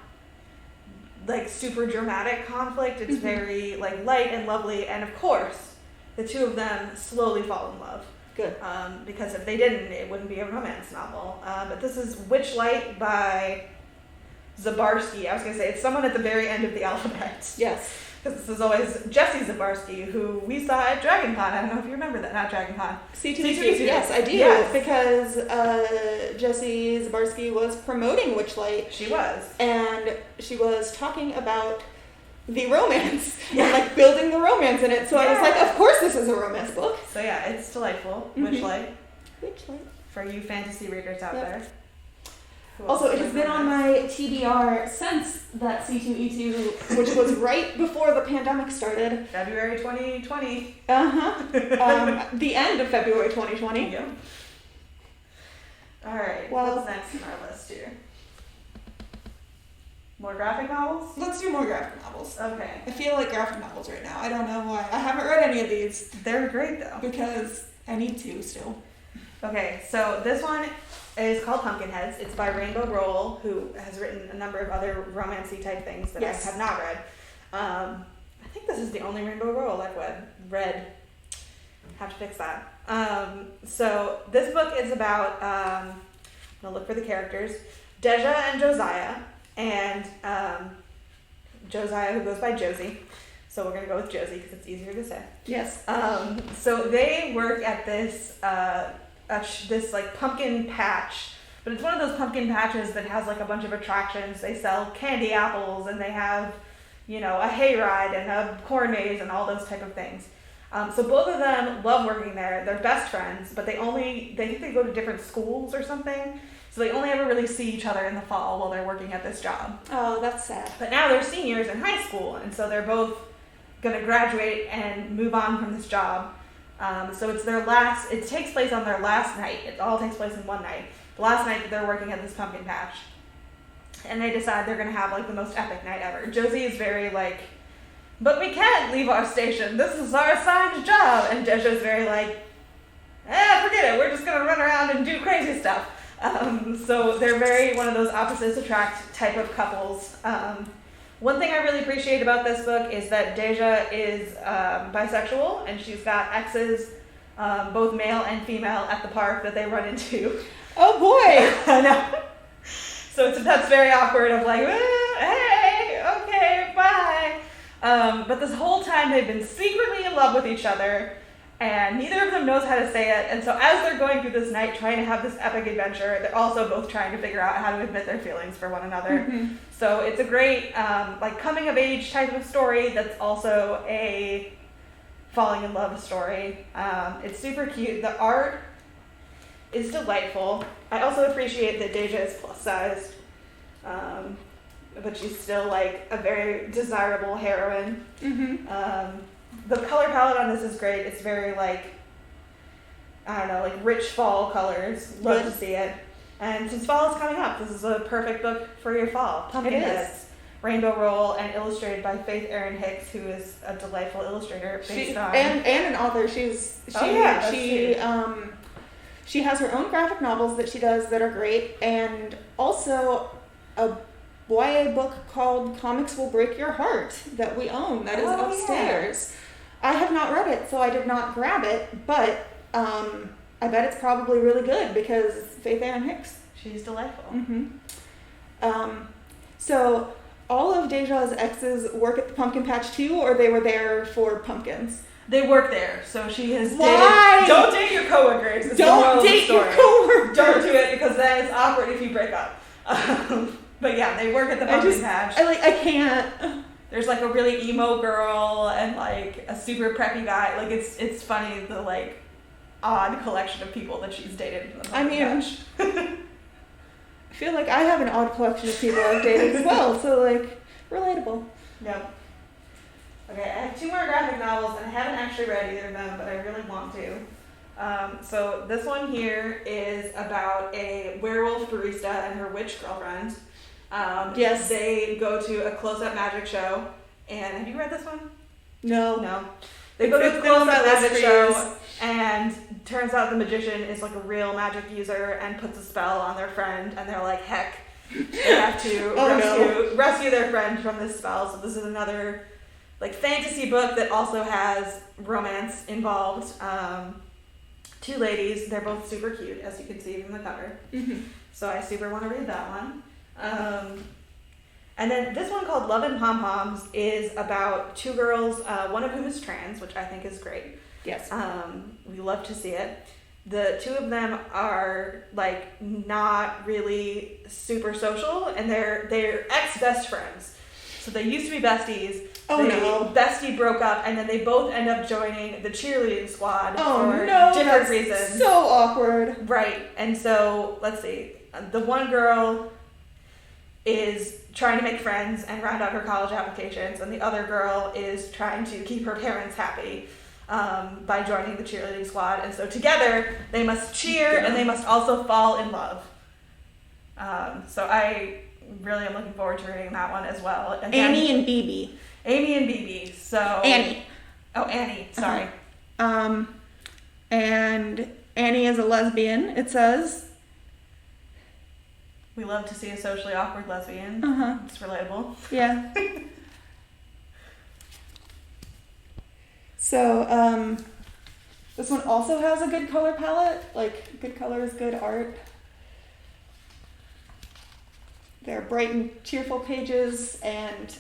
Speaker 2: like super dramatic conflict. It's very like light and lovely. And of course, the two of them slowly fall in love.
Speaker 1: good.
Speaker 2: Because if they didn't, it wouldn't be a romance novel. But this is Witchlight by Zabarsky. I was going to say, it's someone at the very end of the alphabet.
Speaker 1: Yes.
Speaker 2: Because this is always Jessie Zabarsky, who we saw at DragonCon. I don't know if you remember that. Not DragonCon.
Speaker 1: C2E2. Yes, I do.
Speaker 2: Yes.
Speaker 1: Because Jessie Zabarsky was promoting Witchlight.
Speaker 2: She was.
Speaker 1: And she was talking about the romance. And like building the romance in it. So I was like, of course this is a romance book.
Speaker 2: So yeah, it's delightful. Witchlight. For you fantasy readers out there.
Speaker 1: Also, it has been on my TBR since that C2E2, which was right before the pandemic started.
Speaker 2: February 2020.
Speaker 1: The end of February 2020.
Speaker 2: Yep. Alright,
Speaker 1: Well,
Speaker 2: what's next on our list here? More graphic novels?
Speaker 1: Let's do more graphic novels.
Speaker 2: Okay.
Speaker 1: I feel like graphic novels right now. I don't know why. I haven't read any of these
Speaker 2: They're great though.
Speaker 1: because I need to still.
Speaker 2: Okay, so this one is called Pumpkinheads. It's by Rainbow Rowell, who has written a number of other romancy type things that
Speaker 1: Yes.
Speaker 2: I have not read. I think this is the only Rainbow Rowell I've read. Have to fix that. So this book is about, I'm gonna look for the characters, Deja and Josiah, and Josiah, who goes by Josie. So we're gonna go with Josie because it's easier to say.
Speaker 1: Yes.
Speaker 2: So they work at this this like pumpkin patch, but it's one of those pumpkin patches that has like a bunch of attractions. They sell candy apples and they have, you know, a hayride and a corn maze and all those type of things. So both of them love working there. They're best friends, but they think they go to different schools or something. So they only ever really see each other in the fall while they're working at this job.
Speaker 1: Oh, that's sad.
Speaker 2: But now they're seniors in high school, and so they're both going to graduate and move on from this job. So it's it takes place on their last night. It all takes place in one night. The last night that they're working at this pumpkin patch. And they decide they're going to have like the most epic night ever. Josie is very like, but we can't leave our station. This is our assigned job. And Deja's very like, forget it. We're just going to run around and do crazy stuff. So they're very one of those opposites attract type of couples. One thing I really appreciate about this book is that Deja is bisexual, and she's got exes, both male and female, at the park that they run into.
Speaker 1: Oh boy!
Speaker 2: I know. So that's very awkward of like, hey, okay, bye. But this whole time they've been secretly in love with each other, and neither of them knows how to say it. And so as they're going through this night trying to have this epic adventure, they're also both trying to figure out how to admit their feelings for one another. Mm-hmm. So it's a great like coming of age type of story that's also a falling in love story. It's super cute. The art is delightful. I also appreciate that Deja is plus sized, but she's still like a very desirable heroine. Mm-hmm. The color palette on this is great. It's very like, I don't know, like rich fall colors. Love to see it. And since fall is coming up, this is a perfect book for your fall. Pumpkinheads Rainbow Roll and illustrated by Faith Erin Hicks, who is a delightful illustrator based on
Speaker 1: and an author. She has her own graphic novels that she does that are great, and also a YA book called Comics Will Break Your Heart that we own that is upstairs. Yeah. I have not read it, so I did not grab it, but I bet it's probably really good because Faith Erin Hicks.
Speaker 2: She's delightful.
Speaker 1: Mm-hmm. So all of Deja's exes work at the Pumpkin Patch too, or they were there for pumpkins?
Speaker 2: They work there, so she has
Speaker 1: Why?
Speaker 2: dated. Don't date your coworkers.
Speaker 1: Don't date your coworkers.
Speaker 2: Don't do it because then it's awkward if you break up. But yeah, they work at the Pumpkin Patch.
Speaker 1: I can't.
Speaker 2: There's like a really emo girl and like a super preppy guy. Like it's funny the like odd collection of people that she's dated in the Pumpkin Patch.
Speaker 1: I feel like I have an odd collection of people I've dated as well, so like relatable.
Speaker 2: Yep. Okay, I have 2 more graphic novels and I haven't actually read either of them, but I really want to. So this one here is about a werewolf barista and her witch girlfriend.
Speaker 1: Yes.
Speaker 2: They go to a close-up magic show, and have you read this one?
Speaker 1: No.
Speaker 2: They go to a close-up magic show, and turns out the magician is like a real magic user and puts a spell on their friend, and they're like, heck, they have to rescue their friend from this spell. So this is another like fantasy book that also has romance involved. 2 ladies, they're both super cute, as you can see from the cover.
Speaker 1: Mm-hmm.
Speaker 2: So I super want to read that one. And then this one called Love and Pom Poms is about 2 girls, one of whom is trans, which I think is great.
Speaker 1: Yes.
Speaker 2: We love to see it. The 2 of them are like not really super social, and they're ex-best friends. So they used to be besties. Bestie broke up, and then they both end up joining the cheerleading squad for different reasons.
Speaker 1: So awkward.
Speaker 2: Right. And so let's see. The one girl is trying to make friends and round out her college applications, and the other girl is trying to keep her parents happy by joining the cheerleading squad. And so together they must cheer and they must also fall in love. So I really am looking forward to reading that one as well. Again,
Speaker 1: Annie and BB.
Speaker 2: Amy and BB. So
Speaker 1: Annie.
Speaker 2: Oh, Annie. Sorry.
Speaker 1: And Annie is a lesbian, it says.
Speaker 2: We love to see a socially awkward lesbian. It's relatable.
Speaker 1: Yeah. So, this one also has a good color palette. Like, good colors, good art. They're bright and cheerful pages, and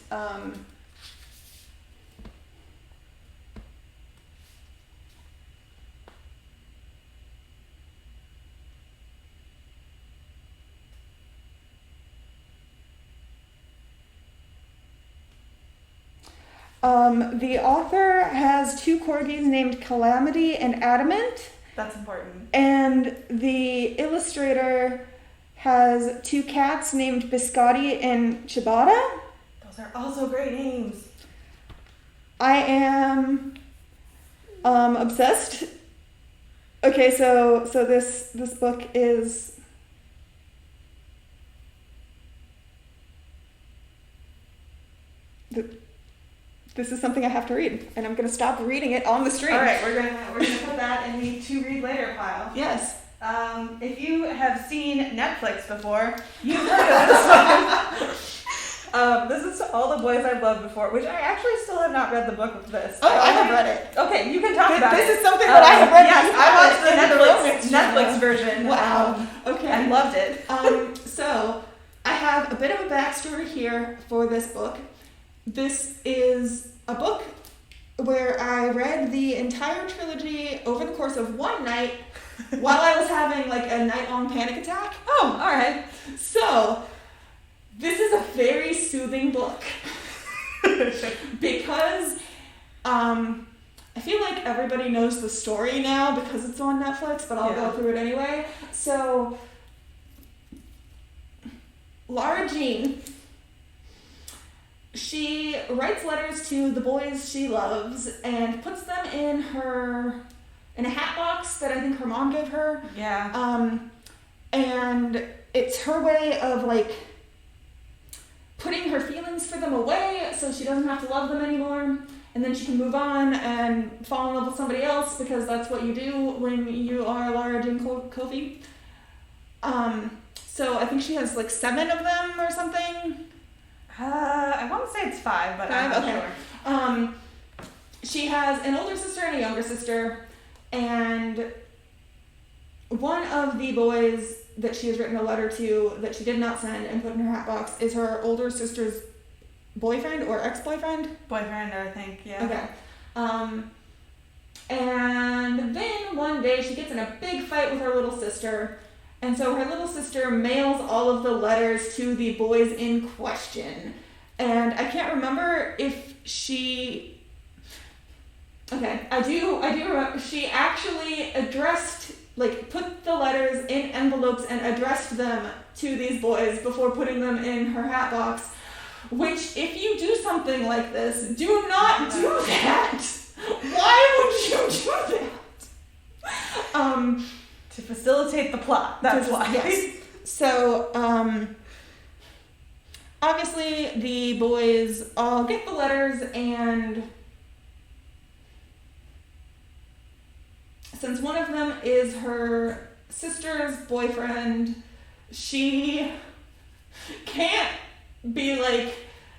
Speaker 1: the author has 2 corgis named Calamity and Adamant.
Speaker 2: That's important.
Speaker 1: And the illustrator has 2 cats named Biscotti and Ciabatta.
Speaker 2: Those are also great names.
Speaker 1: I am obsessed. Okay, so this book is this is something I have to read, and I'm going to stop reading it on the stream.
Speaker 2: All right, we're gonna put that in the to read later pile.
Speaker 1: Yes.
Speaker 2: If you have seen Netflix before, you've heard of this one. This is All the Boys I've Loved Before, which I actually still have not read the book of this.
Speaker 1: Oh, I have read it.
Speaker 2: Okay, you can talk about it.
Speaker 1: This is something that I have read.
Speaker 2: Yes, I watched the Netflix version.
Speaker 1: Wow. Okay.
Speaker 2: And loved it.
Speaker 1: So I have a bit of a backstory here for this book. This is a book where I read the entire trilogy over the course of one night while I was having like a night-long panic attack.
Speaker 2: Oh, all right.
Speaker 1: So this is a very soothing book because I feel like everybody knows the story now because it's on Netflix, but I'll go through it anyway. So Lara Jean, she writes letters to the boys she loves and puts them in a hat box that I think her mom gave her.
Speaker 2: Yeah.
Speaker 1: And it's her way of like putting her feelings feelings for them away so she doesn't have to love them anymore. And then she can move on and fall in love with somebody else because that's what you do when you are Lara Jean Coffey. So I think she has like 7 of them or something.
Speaker 2: I want to say it's 5, but I'm not sure.
Speaker 1: She has an older sister and a younger sister, and one of the boys that she has written a letter to that she did not send and put in her hat box is her older sister's boyfriend or ex-boyfriend?
Speaker 2: Boyfriend, I think, yeah.
Speaker 1: Okay. And then one day she gets in a big fight with her little sister, and so her little sister mails all of the letters to the boys in question. And I can't remember if she... Okay, I do remember she actually addressed, like, put the letters in envelopes and addressed them to these boys before putting them in her hat box. Which, if you do something like this, do not do that. Why would you do that?
Speaker 2: To facilitate the plot. That's why.
Speaker 1: Yes. So, obviously, the boys all get the letters, and since one of them is her sister's boyfriend, she can't be like,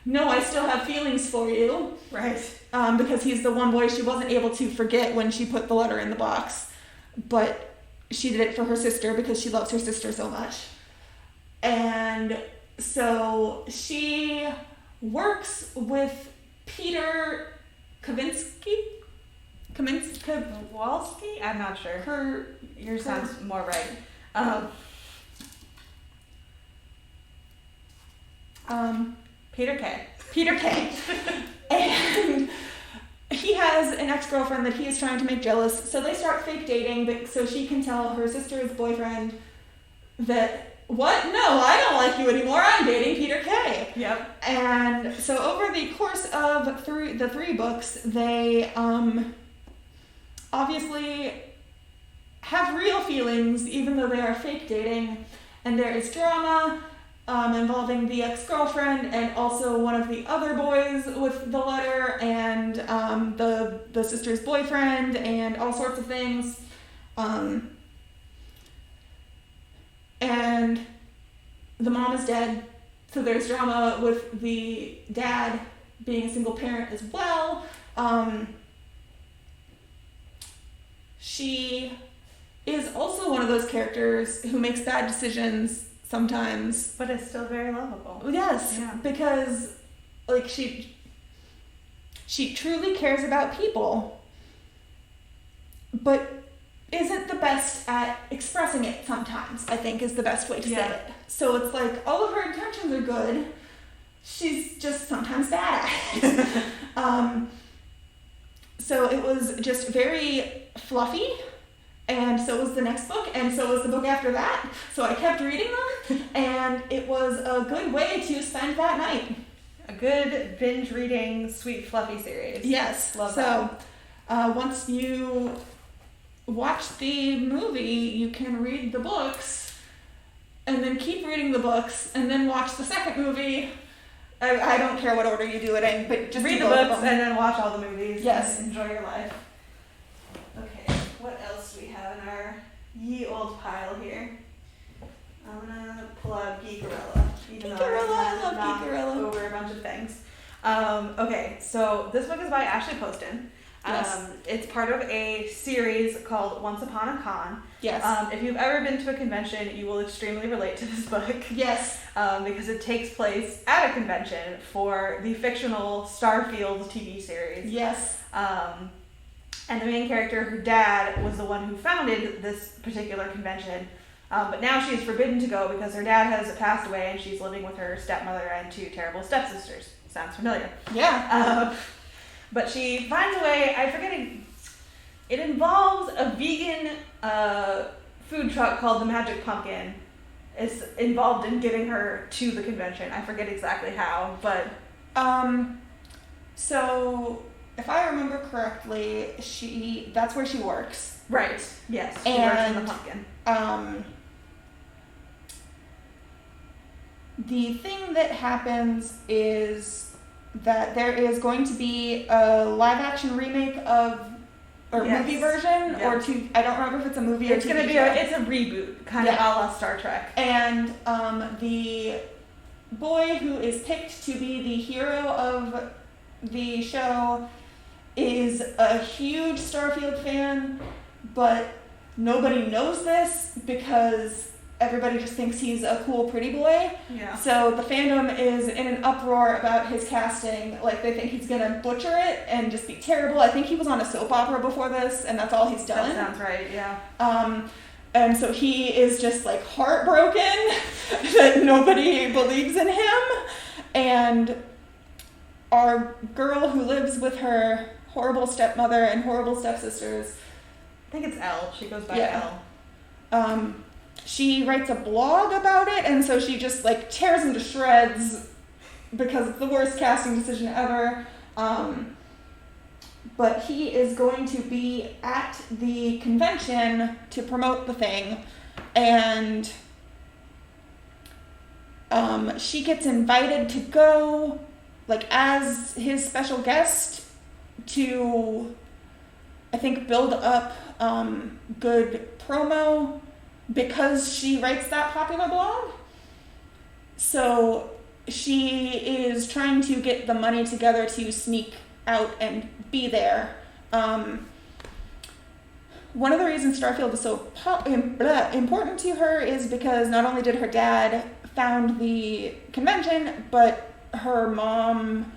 Speaker 1: no, I still have feelings for you.
Speaker 2: Right.
Speaker 1: Because he's the one boy she wasn't able to forget when she put the letter in the box. But she did it for her sister because she loves her sister so much. And so she works with Peter Kowalski?
Speaker 2: I'm not sure. Yours sounds more right. Peter K.
Speaker 1: And he has an ex-girlfriend that he is trying to make jealous, so they start fake dating, but so she can tell her sister's boyfriend that, what? No, I don't like you anymore, I'm dating Peter K.
Speaker 2: Yep.
Speaker 1: And so over the course of the 3 books, they obviously have real feelings, even though they are fake dating, and there is drama involving the ex-girlfriend and also one of the other boys with the letter and the sister's boyfriend and all sorts of things. And the mom is dead, so there's drama with the dad being a single parent as well. She is also one of those characters who makes bad decisions sometimes,
Speaker 2: but it's still very lovable.
Speaker 1: Yes,
Speaker 2: yeah.
Speaker 1: Because like she truly cares about people, but isn't the best at expressing it sometimes, I think is the best way to say it. So it's like all of her intentions are good, she's just sometimes bad at it. So it was just very fluffy. And so was the next book, and so was the book after that. So I kept reading them, and it was a good way to spend that night.
Speaker 2: A good binge reading, sweet, fluffy series.
Speaker 1: Yes.
Speaker 2: Love that.
Speaker 1: So once you watch the movie, you can read the books, and then keep reading the books, and then watch the second movie. I don't care what order you do it in, but just
Speaker 2: read the books and then watch all the movies.
Speaker 1: Yes.
Speaker 2: And enjoy your life. Okay. What else do we have in our ye old pile here? I'm gonna pull out Geekarella.
Speaker 1: I love Geekarella.
Speaker 2: Over a bunch of things. Okay, so this book is by Ashley Poston.
Speaker 1: Yes.
Speaker 2: It's part of a series called Once Upon a Con.
Speaker 1: Yes.
Speaker 2: If you've ever been to a convention, you will extremely relate to this book.
Speaker 1: Yes.
Speaker 2: Because it takes place at a convention for the fictional Starfield TV series.
Speaker 1: Yes.
Speaker 2: And the main character, her dad, was the one who founded this particular convention. But now she is forbidden to go because her dad has passed away and she's living with her stepmother and 2 terrible stepsisters. Sounds familiar.
Speaker 1: Yeah.
Speaker 2: But she finds a way, I forget it involves a vegan food truck called the Magic Pumpkin. It's involved in getting her to the convention. I forget exactly how, but...
Speaker 1: So... If I remember correctly, that's where she works.
Speaker 2: Right. Yes. She works in the pumpkin.
Speaker 1: the thing that happens is that there is going to be a live-action remake of, or movie version, or two. I don't remember if it's a movie or
Speaker 2: it's
Speaker 1: TV
Speaker 2: going to be
Speaker 1: show.
Speaker 2: it's a reboot, kind of a la Star Trek.
Speaker 1: And the boy who is picked to be the hero of the show is a huge Starfield fan, but nobody knows this because everybody just thinks he's a cool pretty boy.
Speaker 2: Yeah. So
Speaker 1: the fandom is in an uproar about his casting. Like, they think he's gonna butcher it and just be terrible. I think he was on a soap opera before this, and that's all he's done.
Speaker 2: That sounds right, yeah.
Speaker 1: And so he is just like heartbroken that nobody believes in him. And our girl who lives with her horrible stepmother and horrible stepsisters,
Speaker 2: I think it's Elle. She goes by Elle.
Speaker 1: She writes a blog about it, and so she just like tears him to shreds because it's the worst casting decision ever. But he is going to be at the convention to promote the thing, and she gets invited to go, like, as his special guest to, I think, build up good promo because she writes that popular blog. So she is trying to get the money together to sneak out and be there. One of the reasons Starfield is so important to her is because not only did her dad found the convention, but her mom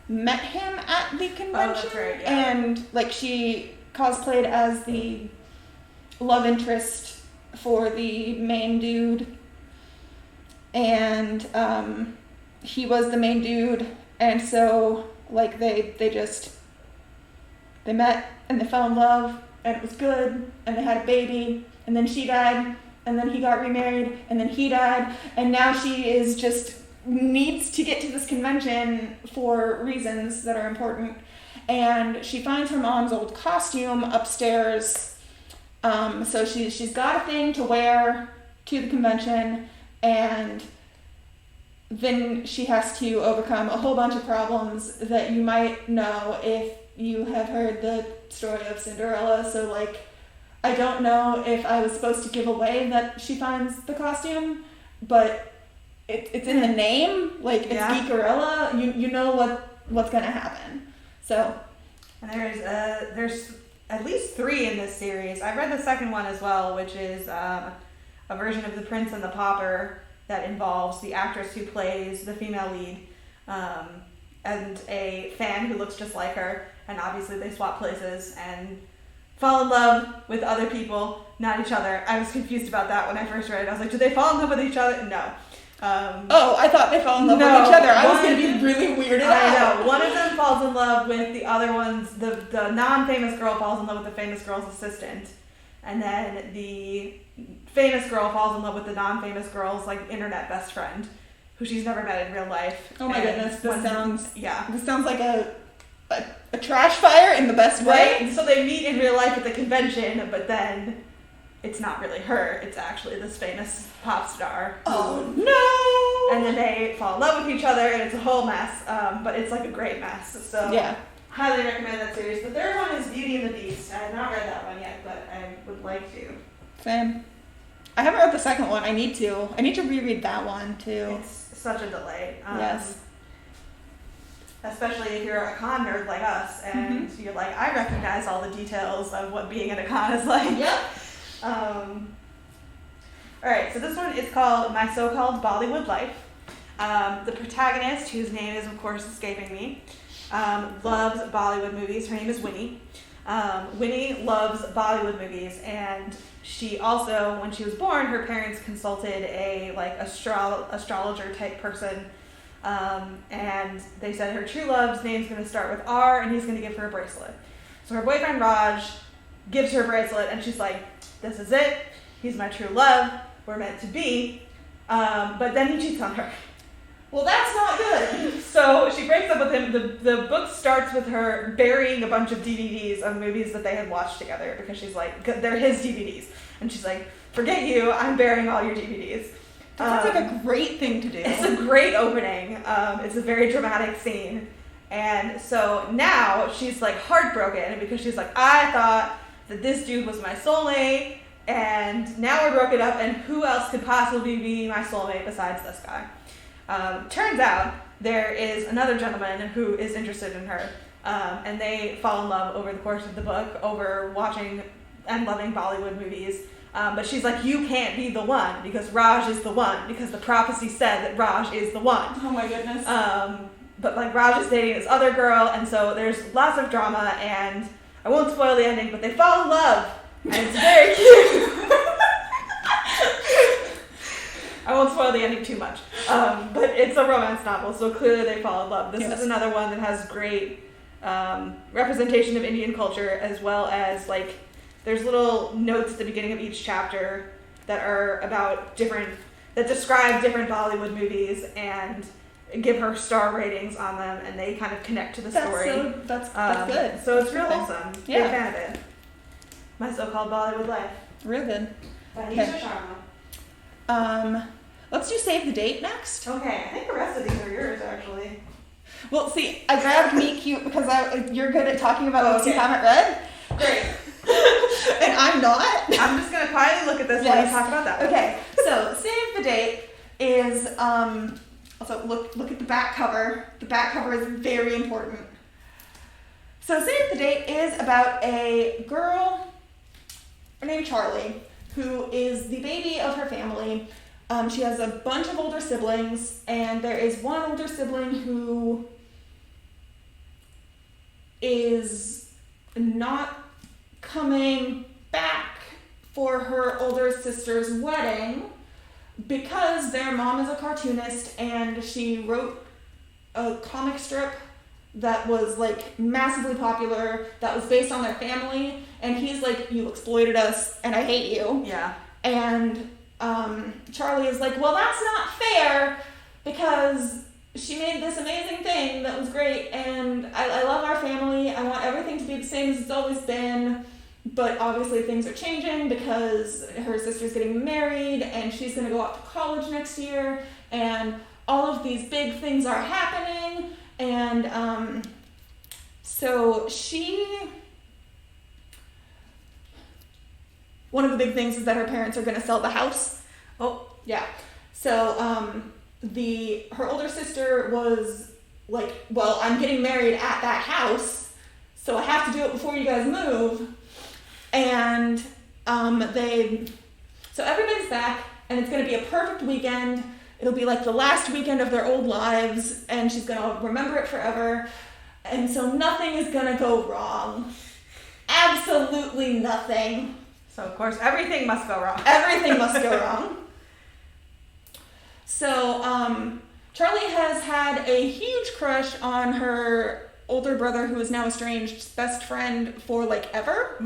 Speaker 1: met him at the convention.
Speaker 2: Oh, that's right, yeah.
Speaker 1: And like, she cosplayed as the love interest for the main dude, and he was the main dude, and so like they met and they fell in love, and it was good, and they had a baby, and then she died, and then he got remarried, and then he died, and now she is just needs to get to this convention for reasons that are important, and she finds her mom's old costume upstairs. So she's got a thing to wear to the convention, and then she has to overcome a whole bunch of problems that you might know if you have heard the story of Cinderella. So, like, I don't know if I was supposed to give away that she finds the costume, but it's in the name. Like, it's Geekerella. You know what's gonna happen. So,
Speaker 2: and there's at least 3 in this series. I've read the second one as well, which is a version of The Prince and the Pauper that involves the actress who plays the female lead and a fan who looks just like her, and obviously they swap places and fall in love with other people, not each other. I was confused about that when I first read it. I was like, do they fall in love with each other? No.
Speaker 1: I thought they fell in love with each other. I was going to be really weirded out.
Speaker 2: I know. One of them falls in love with the other one's, the non-famous girl falls in love with the famous girl's assistant. And then the famous girl falls in love with the non-famous girl's, like, internet best friend, who she's never met in real life.
Speaker 1: Oh my goodness, this
Speaker 2: this
Speaker 1: sounds like a trash fire in the best way.
Speaker 2: Right? So they meet in real life at the convention, but then it's not really her, it's actually this famous pop star.
Speaker 1: Oh no!
Speaker 2: And then they fall in love with each other, and it's a whole mess, but it's like a great mess. So
Speaker 1: yeah,
Speaker 2: highly recommend that series. The third one is Beauty and the Beast. I have not read that one yet, but I would like to.
Speaker 1: Same. I haven't read the second one. I need to reread that one too.
Speaker 2: It's such a delight.
Speaker 1: Yes.
Speaker 2: Especially if you're a con nerd like us, and you're like, I recognize all the details of what being at a con is like.
Speaker 1: Yep.
Speaker 2: Alright, so this one is called My So-Called Bollywood Life. The protagonist, whose name is of course escaping me, loves Bollywood movies. Her name is Winnie. Winnie loves Bollywood movies, and she also, when she was born, her parents consulted a astrologer type person, and they said her true love's name's going to start with R, and he's going to give her a bracelet. So her boyfriend Raj gives her a bracelet, and she's like, this is it, he's my true love, we're meant to be, but then he cheats on her. Well, that's not good. So she breaks up with him. The book starts with her burying a bunch of DVDs of movies that they had watched together, because she's like, they're his DVDs. And she's like, forget you, I'm burying all your DVDs.
Speaker 1: That sounds like a great thing to do.
Speaker 2: It's a great opening. It's a very dramatic scene. And so now she's like heartbroken because she's like, I thought that this dude was my soulmate, and now we're broken up, and who else could possibly be my soulmate besides this guy? Turns out there is another gentleman who is interested in her, and they fall in love over the course of the book, over watching and loving Bollywood movies. But she's like, you can't be the one because Raj is the one, because the prophecy said that Raj is the one.
Speaker 1: Oh my goodness.
Speaker 2: But like Raj is dating this other girl, and so there's lots of drama, and I won't spoil the ending, but they fall in love, and it's very cute. I won't spoil the ending too much, but it's a romance novel, so clearly they fall in love. This is another one that has great representation of Indian culture, as well as like there's little notes at the beginning of each chapter that are about that describe different Bollywood movies and give her star ratings on them, and they kind of connect to the story.
Speaker 1: That's good.
Speaker 2: So it's real wholesome.
Speaker 1: Yeah.
Speaker 2: Big fan of it. My so-called Bollywood life.
Speaker 1: Real good.
Speaker 2: By Nisha Sharma.
Speaker 1: Let's do Save the Date next.
Speaker 2: Okay, I think the rest of these are yours, actually.
Speaker 1: Well, see, I grabbed Meet Cute because you're good at talking about books you haven't read.
Speaker 2: Great.
Speaker 1: And I'm not.
Speaker 2: I'm just going to quietly look at this while you talk about that one.
Speaker 1: Okay, so Save the Date is, also look at the back cover. The back cover is very important. So Save the Date is about a girl named Charlie who is the baby of her family. She has a bunch of older siblings, and there is one older sibling who is not coming back for her older sister's wedding because their mom is a cartoonist, and she wrote a comic strip that was like massively popular that was based on their family, and he's like, you exploited us and I hate you.
Speaker 2: Yeah.
Speaker 1: And Charlie is like, well, that's not fair because she made this amazing thing that was great, and I love our family. I want everything to be the same as it's always been, but obviously things are changing because her sister's getting married and she's going to go off to college next year, and all of these big things are happening, and so one of the big things is that her parents are going to sell the house.
Speaker 2: Oh,
Speaker 1: yeah. So her older sister was like, well, I'm getting married at that house, so I have to do it before you guys move. And so everybody's back, and it's going to be a perfect weekend. It'll be like the last weekend of their old lives, and she's going to remember it forever. And so nothing is going to go wrong. Absolutely nothing.
Speaker 2: So, of course, everything must go wrong.
Speaker 1: Everything must go wrong. So, Charlie has had a huge crush on her older brother, who is now estranged best friend for like ever.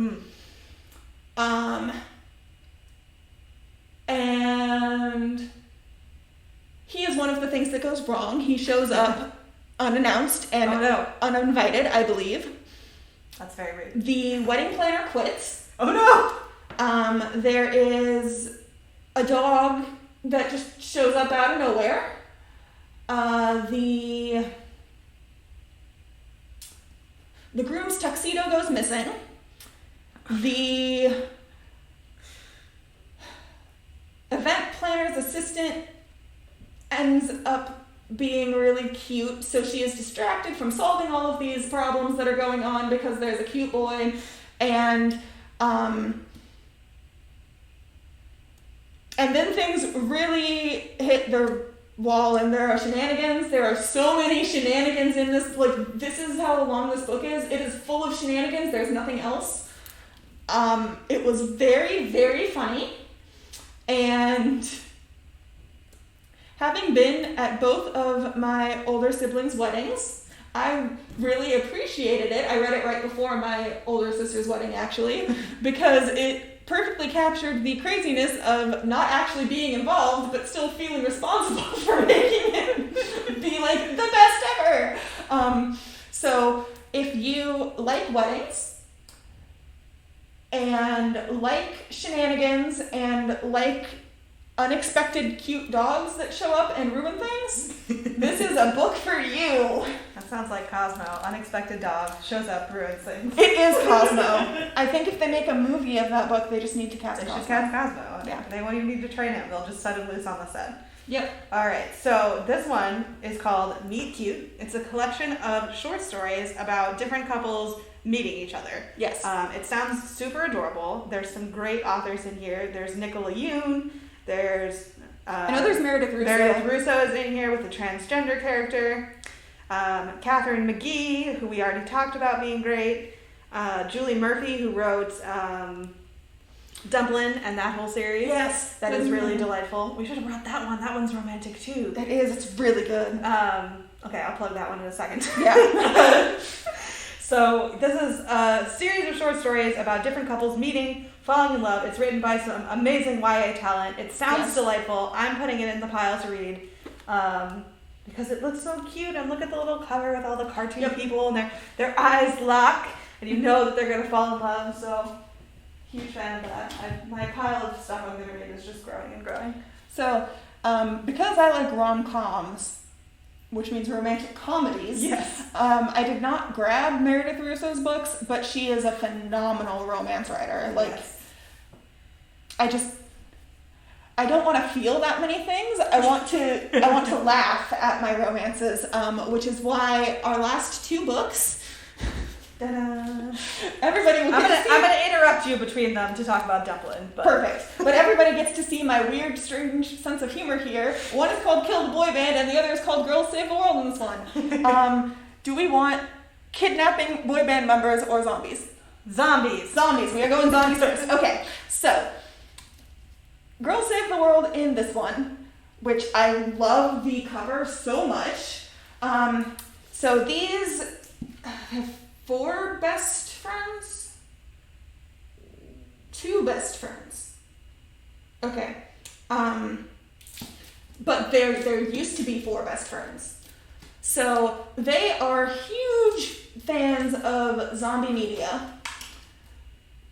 Speaker 1: And he is one of the things that goes wrong. He shows up unannounced and uninvited, I believe.
Speaker 2: That's very rude.
Speaker 1: The wedding planner quits.
Speaker 2: Oh no!
Speaker 1: There is a dog that just shows up out of nowhere. The groom's tuxedo goes missing. The event planner's assistant ends up being really cute, so she is distracted from solving all of these problems that are going on because there's a cute boy, and then things really hit the wall, and there are shenanigans. There are so many shenanigans in this. Like, this is how long this book is. It is full of shenanigans. There's nothing else. It was very, very funny. And having been at both of my older siblings' weddings, I really appreciated it. I read it right before my older sister's wedding, actually, because it perfectly captured the craziness of not actually being involved, but still feeling responsible for making it be like the best ever. So if you like weddings and like shenanigans and like unexpected cute dogs that show up and ruin things, this is a book for you.
Speaker 2: That sounds like Cosmo. Unexpected dog shows up, ruins things.
Speaker 1: It is Cosmo. I think if they make a movie of that book, they just need to cast
Speaker 2: They
Speaker 1: Cosmo.
Speaker 2: should cast Cosmo.
Speaker 1: Yeah.
Speaker 2: They won't even need to train him. They'll just set him loose on the set.
Speaker 1: Yep.
Speaker 2: All right. So this one is called Meet Cute. It's a collection of short stories about different couples meeting each other.
Speaker 1: Yes.
Speaker 2: It sounds super adorable. There's some great authors in here. There's Nicola Yoon. There's
Speaker 1: I know there's Meredith Russo.
Speaker 2: Meredith Russo is in here with a transgender character. Catherine McGee, who we already talked about being great. Julie Murphy, who wrote Dumplin' and that whole series.
Speaker 1: Yes.
Speaker 2: That is really delightful. We should have brought that one. That one's romantic too.
Speaker 1: It is. It's really good.
Speaker 2: Okay, I'll plug that one in a second.
Speaker 1: Yeah.
Speaker 2: So this is a series of short stories about different couples meeting, falling in love. It's written by some amazing YA talent. It sounds delightful. I'm putting it in the pile to read because it looks so cute. And look at the little cover with all the cartoon people and their eyes lock, and you know that they're gonna fall in love. So huge fan of that. My pile of stuff I'm gonna read is just growing and growing.
Speaker 1: So because I like rom-coms, which means romantic comedies.
Speaker 2: Yes.
Speaker 1: I did not grab Meredith Russo's books, but she is a phenomenal romance writer. Like,
Speaker 2: yes.
Speaker 1: I don't want to feel that many things. I want to laugh at my romances, which is why our last two books.
Speaker 2: Ta-da.
Speaker 1: Everybody will get to see.
Speaker 2: I'm gonna interrupt you between them to talk about Dumplin'. But.
Speaker 1: Perfect. But everybody gets to see my weird, strange sense of humor here. One is called Kill the Boy Band, and the other is called Girls Save the World in this one. Do we want kidnapping boy band members or zombies?
Speaker 2: Zombies.
Speaker 1: Zombies. We are going zombies first. Okay. So, Girls Save the World in this one, which I love the cover so much. So these have 4 best friends? 2 best friends. Okay. But there used to be 4 best friends. So they are huge fans of zombie media.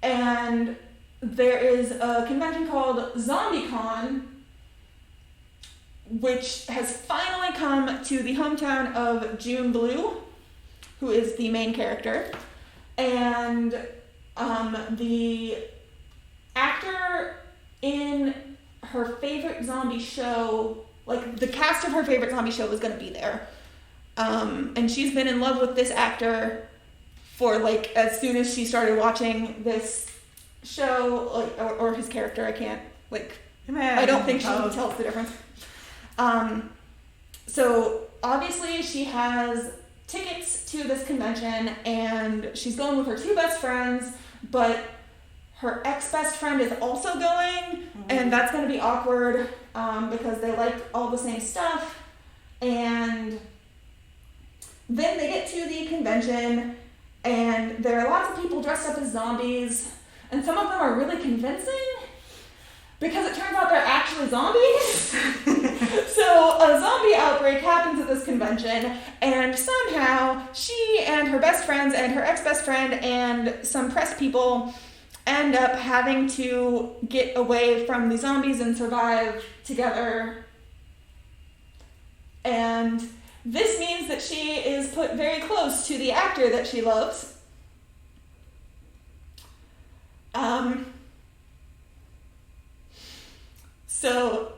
Speaker 1: And there is a convention called ZombieCon, which has finally come to the hometown of June Blue, who is the main character, and the actor in her favorite zombie show, like the cast of her favorite zombie show was going to be there, and she's been in love with this actor for like as soon as she started watching this show, like, or his character. I can't like. I don't think she tells the difference. So obviously she has tickets to this convention, and she's going with her 2 best friends, but her ex-best friend is also going, and that's going to be awkward because they like all the same stuff. And then they get to the convention, and there are lots of people dressed up as zombies, and some of them are really convincing because it turns out they're actually zombies. So a zombie outbreak happens at this convention, and somehow she and her best friends and her ex-best friend and some press people end up having to get away from the zombies and survive together. And this means that she is put very close to the actor that she loves. So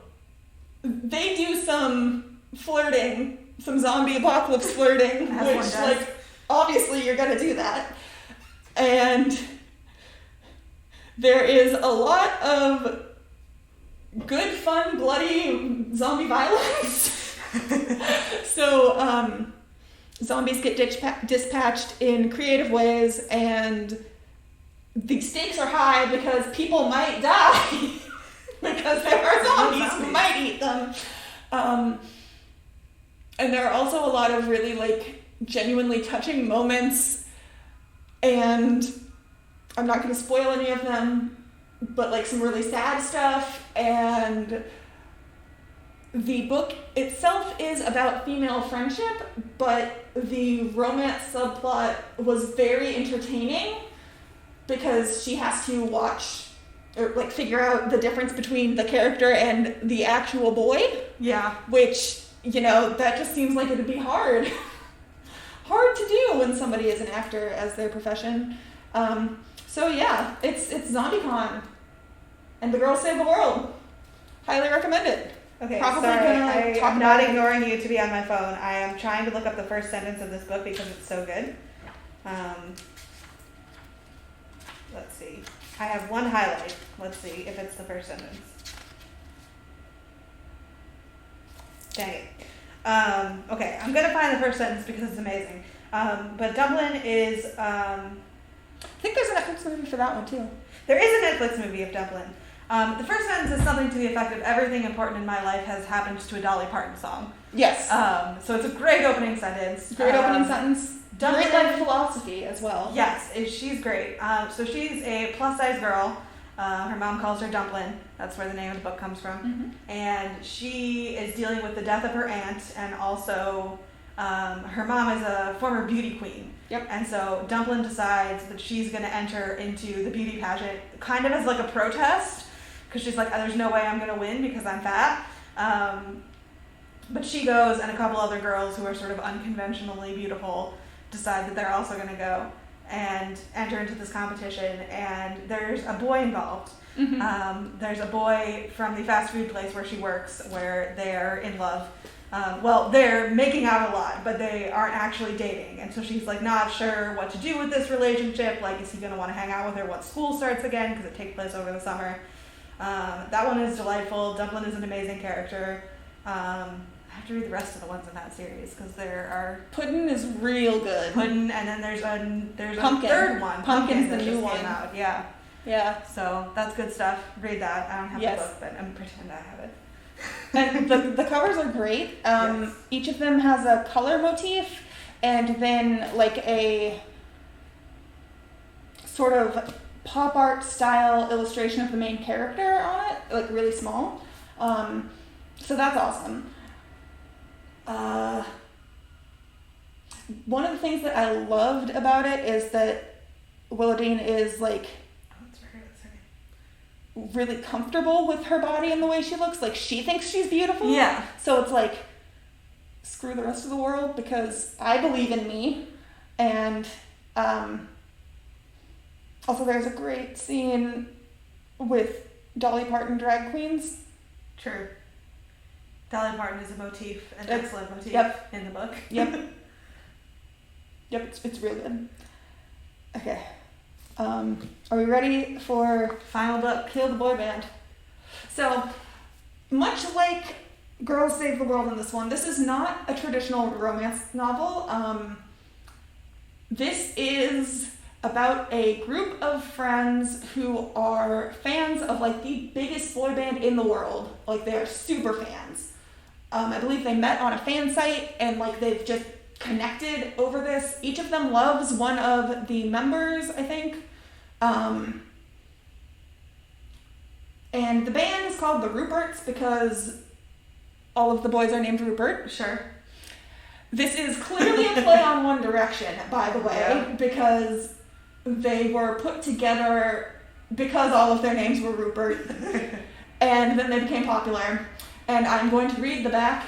Speaker 1: they do some flirting, some zombie apocalypse flirting, which, like, obviously you're gonna do that. And there is a lot of good, fun, bloody zombie violence. So, zombies get dispatched in creative ways, and the stakes are high because people might die. Because there are zombies who might eat them. And there are also a lot of really, like, genuinely touching moments, and I'm not going to spoil any of them, but, like, some really sad stuff. And the book itself is about female friendship, but the romance subplot was very entertaining because she has to watch or like figure out the difference between the character and the actual boy.
Speaker 2: Yeah.
Speaker 1: Which, you know, that just seems like it'd be hard. Hard to do when somebody is an actor as their profession. So yeah, it's ZombieCon. And the girls save the world. Highly recommend it.
Speaker 2: Okay,
Speaker 1: Probably
Speaker 2: sorry, I'm not ignoring you to be on my phone. I am trying to look up the first sentence of this book because it's so good. Let's see. I have one highlight. Let's see if it's the first sentence. Dang it. Okay, I'm going to find the first sentence because it's amazing. But Dublin is...
Speaker 1: I think there's a Netflix movie for that one too.
Speaker 2: There is a Netflix movie of Dublin. The first sentence is something to the effect of everything important in my life has happened to a Dolly Parton song.
Speaker 1: Yes.
Speaker 2: So it's a great opening sentence.
Speaker 1: Great opening sentence.
Speaker 2: Dublin,
Speaker 1: great life philosophy as well.
Speaker 2: Yes, she's great. So she's a plus-size girl. Her mom calls her Dumplin. That's where the name of the book comes from.
Speaker 1: Mm-hmm.
Speaker 2: And she is dealing with the death of her aunt, and also her mom is a former beauty queen.
Speaker 1: Yep.
Speaker 2: And so Dumplin decides that she's going to enter into the beauty pageant kind of as like a protest, because she's like, there's no way I'm going to win because I'm fat. But she goes, and a couple other girls who are sort of unconventionally beautiful decide that they're also going to go and enter into this competition, and there's a boy involved.
Speaker 1: Mm-hmm.
Speaker 2: There's a boy from the fast food place where she works where they're in love. Well, they're making out a lot, but they aren't actually dating, and so she's like not sure what to do with this relationship. Like, is he going to want to hang out with her once school starts again, because it takes place over the summer. That one is delightful. Dumplin is an amazing character. I have to read the rest of the ones in that series because there are...
Speaker 1: Puddin' is real good.
Speaker 2: Puddin', and then there's
Speaker 1: Pumpkin.
Speaker 2: a third one.
Speaker 1: Pumpkin's
Speaker 2: that
Speaker 1: the new
Speaker 2: just
Speaker 1: one.
Speaker 2: came out. Yeah.
Speaker 1: Yeah.
Speaker 2: So that's good stuff. Read that. I don't have
Speaker 1: Yes.
Speaker 2: the book, but I'm pretend I have it.
Speaker 1: And the covers are great.
Speaker 2: Yes.
Speaker 1: Each of them has a color motif and then like a sort of pop art style illustration of the main character on it, like really small. So that's awesome. One of the things that I loved about it is that Willowdene is like really comfortable with her body and the way she looks. Like, she thinks she's beautiful.
Speaker 2: Yeah.
Speaker 1: So it's like, screw the rest of the world because I believe in me. And also there's a great scene with Dolly Parton drag queens.
Speaker 2: True. Dolly Parton is a motif, an
Speaker 1: Yep.
Speaker 2: excellent motif
Speaker 1: Yep.
Speaker 2: in the book.
Speaker 1: Yep. Yep, it's real good. Okay. Are we ready for
Speaker 2: Final book.
Speaker 1: Kill the Boy Band? So, much like Girls Save the World in this one, this is not a traditional romance novel. This is about a group of friends who are fans of like the biggest boy band in the world. Like, they're super fans. I believe they met on a fan site and like they've just connected over this. Each of them loves one of the members, I think. And the band is called the Ruperts because all of the boys are named Rupert.
Speaker 2: Sure.
Speaker 1: This is clearly a play on One Direction, by the way,
Speaker 2: Yeah.
Speaker 1: because they were put together because all of their names were Rupert. And then they became popular. And I'm going to read the back.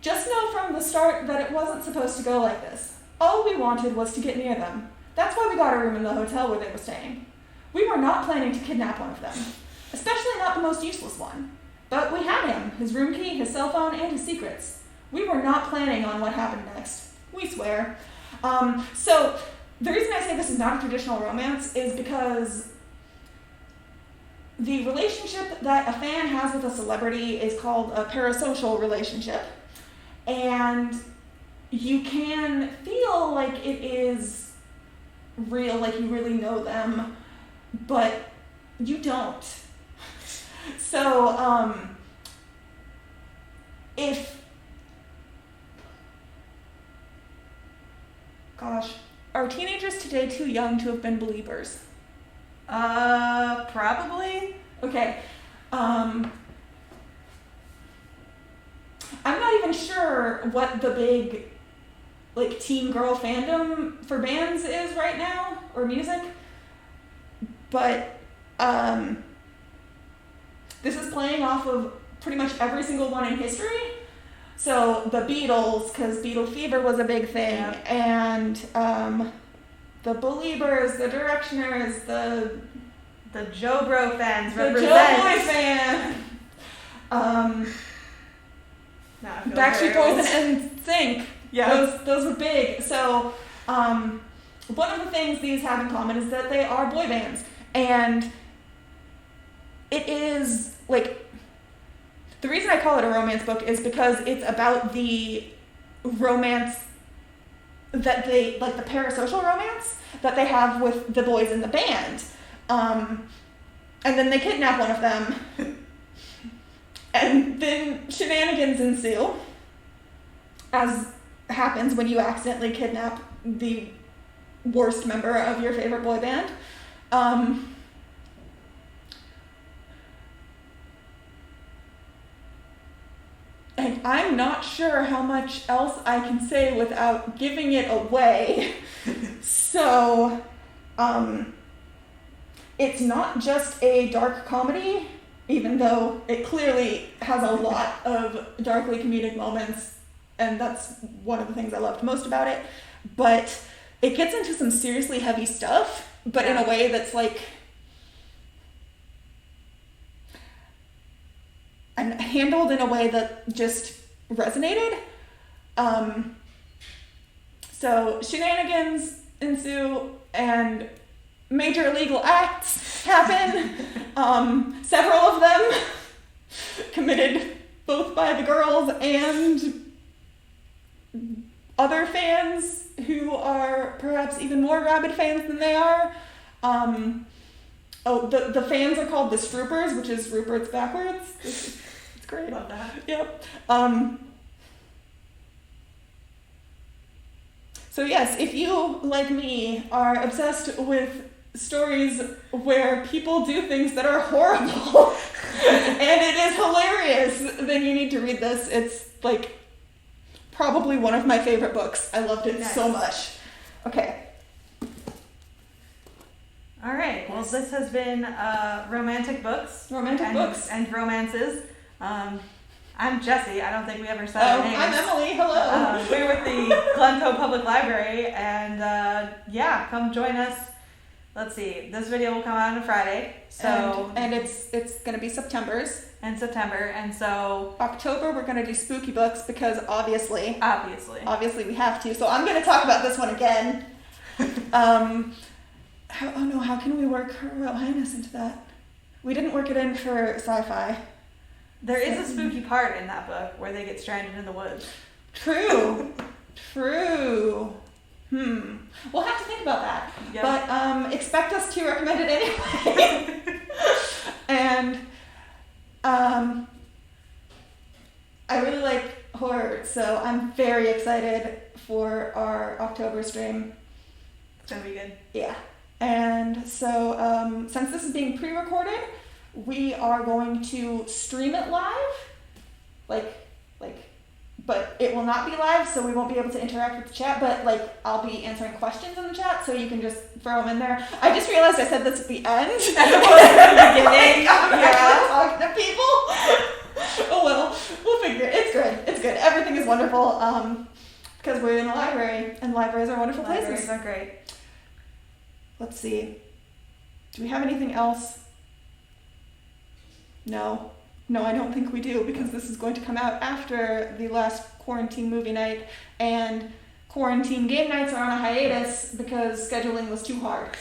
Speaker 1: Just know from the start that it wasn't supposed to go like this. All we wanted was to get near them. That's why we got a room in the hotel where they were staying. We were not planning to kidnap one of them, especially not the most useless one. But we had him, his room key, his cell phone, and his secrets. We were not planning on what happened next. We swear. So the reason I say this is not a traditional romance is because the relationship that a fan has with a celebrity is called a parasocial relationship. And you can feel like it is real, like you really know them, but you don't. So, are teenagers today too young to have been believers?
Speaker 2: Probably.
Speaker 1: Okay. I'm not even sure what the big, like, teen girl fandom for bands is right now, or music, but This is playing off of pretty much every single one in history. So the Beatles, because Beatle fever was a big thing, and the Beliebers, the Directioners, the
Speaker 2: Joe Bro fans
Speaker 1: the
Speaker 2: represent.
Speaker 1: Joe Boy fan, Backstreet Boys and NSYNC.
Speaker 2: Yeah.
Speaker 1: Those were big. So one of the things these have in common is that they are boy bands, and it is like, the reason I call it a romance book is because it's about the romance that they, like the parasocial romance that they have with the boys in the band. And then they kidnap one of them. And then shenanigans ensue, as happens when you accidentally kidnap the worst member of your favorite boy band. And I'm not sure how much else I can say without giving it away. So, it's not just a dark comedy, even though it clearly has a lot of darkly comedic moments, and that's one of the things I loved most about it. But it gets into some seriously heavy stuff, but in a way that's like, and handled in a way that just resonated. So shenanigans ensue and major illegal acts happen. Several of them committed both by the girls and other fans who are perhaps even more rabid fans than they are. The fans are called the Stroopers, which is Rupert's backwards. It's great.
Speaker 2: Love that.
Speaker 1: Yep. So yes, if you, like me, are obsessed with stories where people do things that are horrible and it is hilarious, then you need to read this. It's like probably one of my favorite books. I loved it so much. Okay.
Speaker 2: All right. Well, this has been Romantic Books.
Speaker 1: Books.
Speaker 2: And romances. I'm Jessie. I don't think we ever said our names.
Speaker 1: I'm Emily. Hello.
Speaker 2: We're with the Glencoe Public Library, and come join us. Let's see. This video will come out on a Friday. So
Speaker 1: and it's gonna be September's.
Speaker 2: And September, and so
Speaker 1: October we're gonna do spooky books because obviously we have to. So I'm gonna talk about this one again. How can we work Her Royal Highness into that? We didn't work it in for sci-fi.
Speaker 2: There is a spooky part in that book where they get stranded in the woods.
Speaker 1: True. We'll have to think about that. Yep. But expect us to recommend it anyway. And I really like horror, so I'm very excited for our October stream.
Speaker 2: It's gonna be good.
Speaker 1: Yeah. And so since this is being pre-recorded, we are going to stream it live, but it will not be live, so we won't be able to interact with the chat, but I'll be answering questions in the chat, so you can just throw them in there. I just realized I said this at the end.
Speaker 2: As opposed to the beginning.
Speaker 1: Talking to people. Oh well, we'll figure it. It's good. Everything is wonderful, because we're in a library, and libraries are wonderful places.
Speaker 2: Libraries are great.
Speaker 1: Let's see. Do we have anything else? No, I don't think we do, because this is going to come out after the last quarantine movie night, and quarantine game nights are on a hiatus because scheduling was too hard.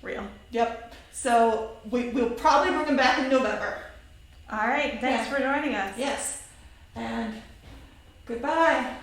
Speaker 2: Real.
Speaker 1: Yep. So we'll probably bring them back in November.
Speaker 2: All right. Thanks for joining us.
Speaker 1: Yes. And goodbye.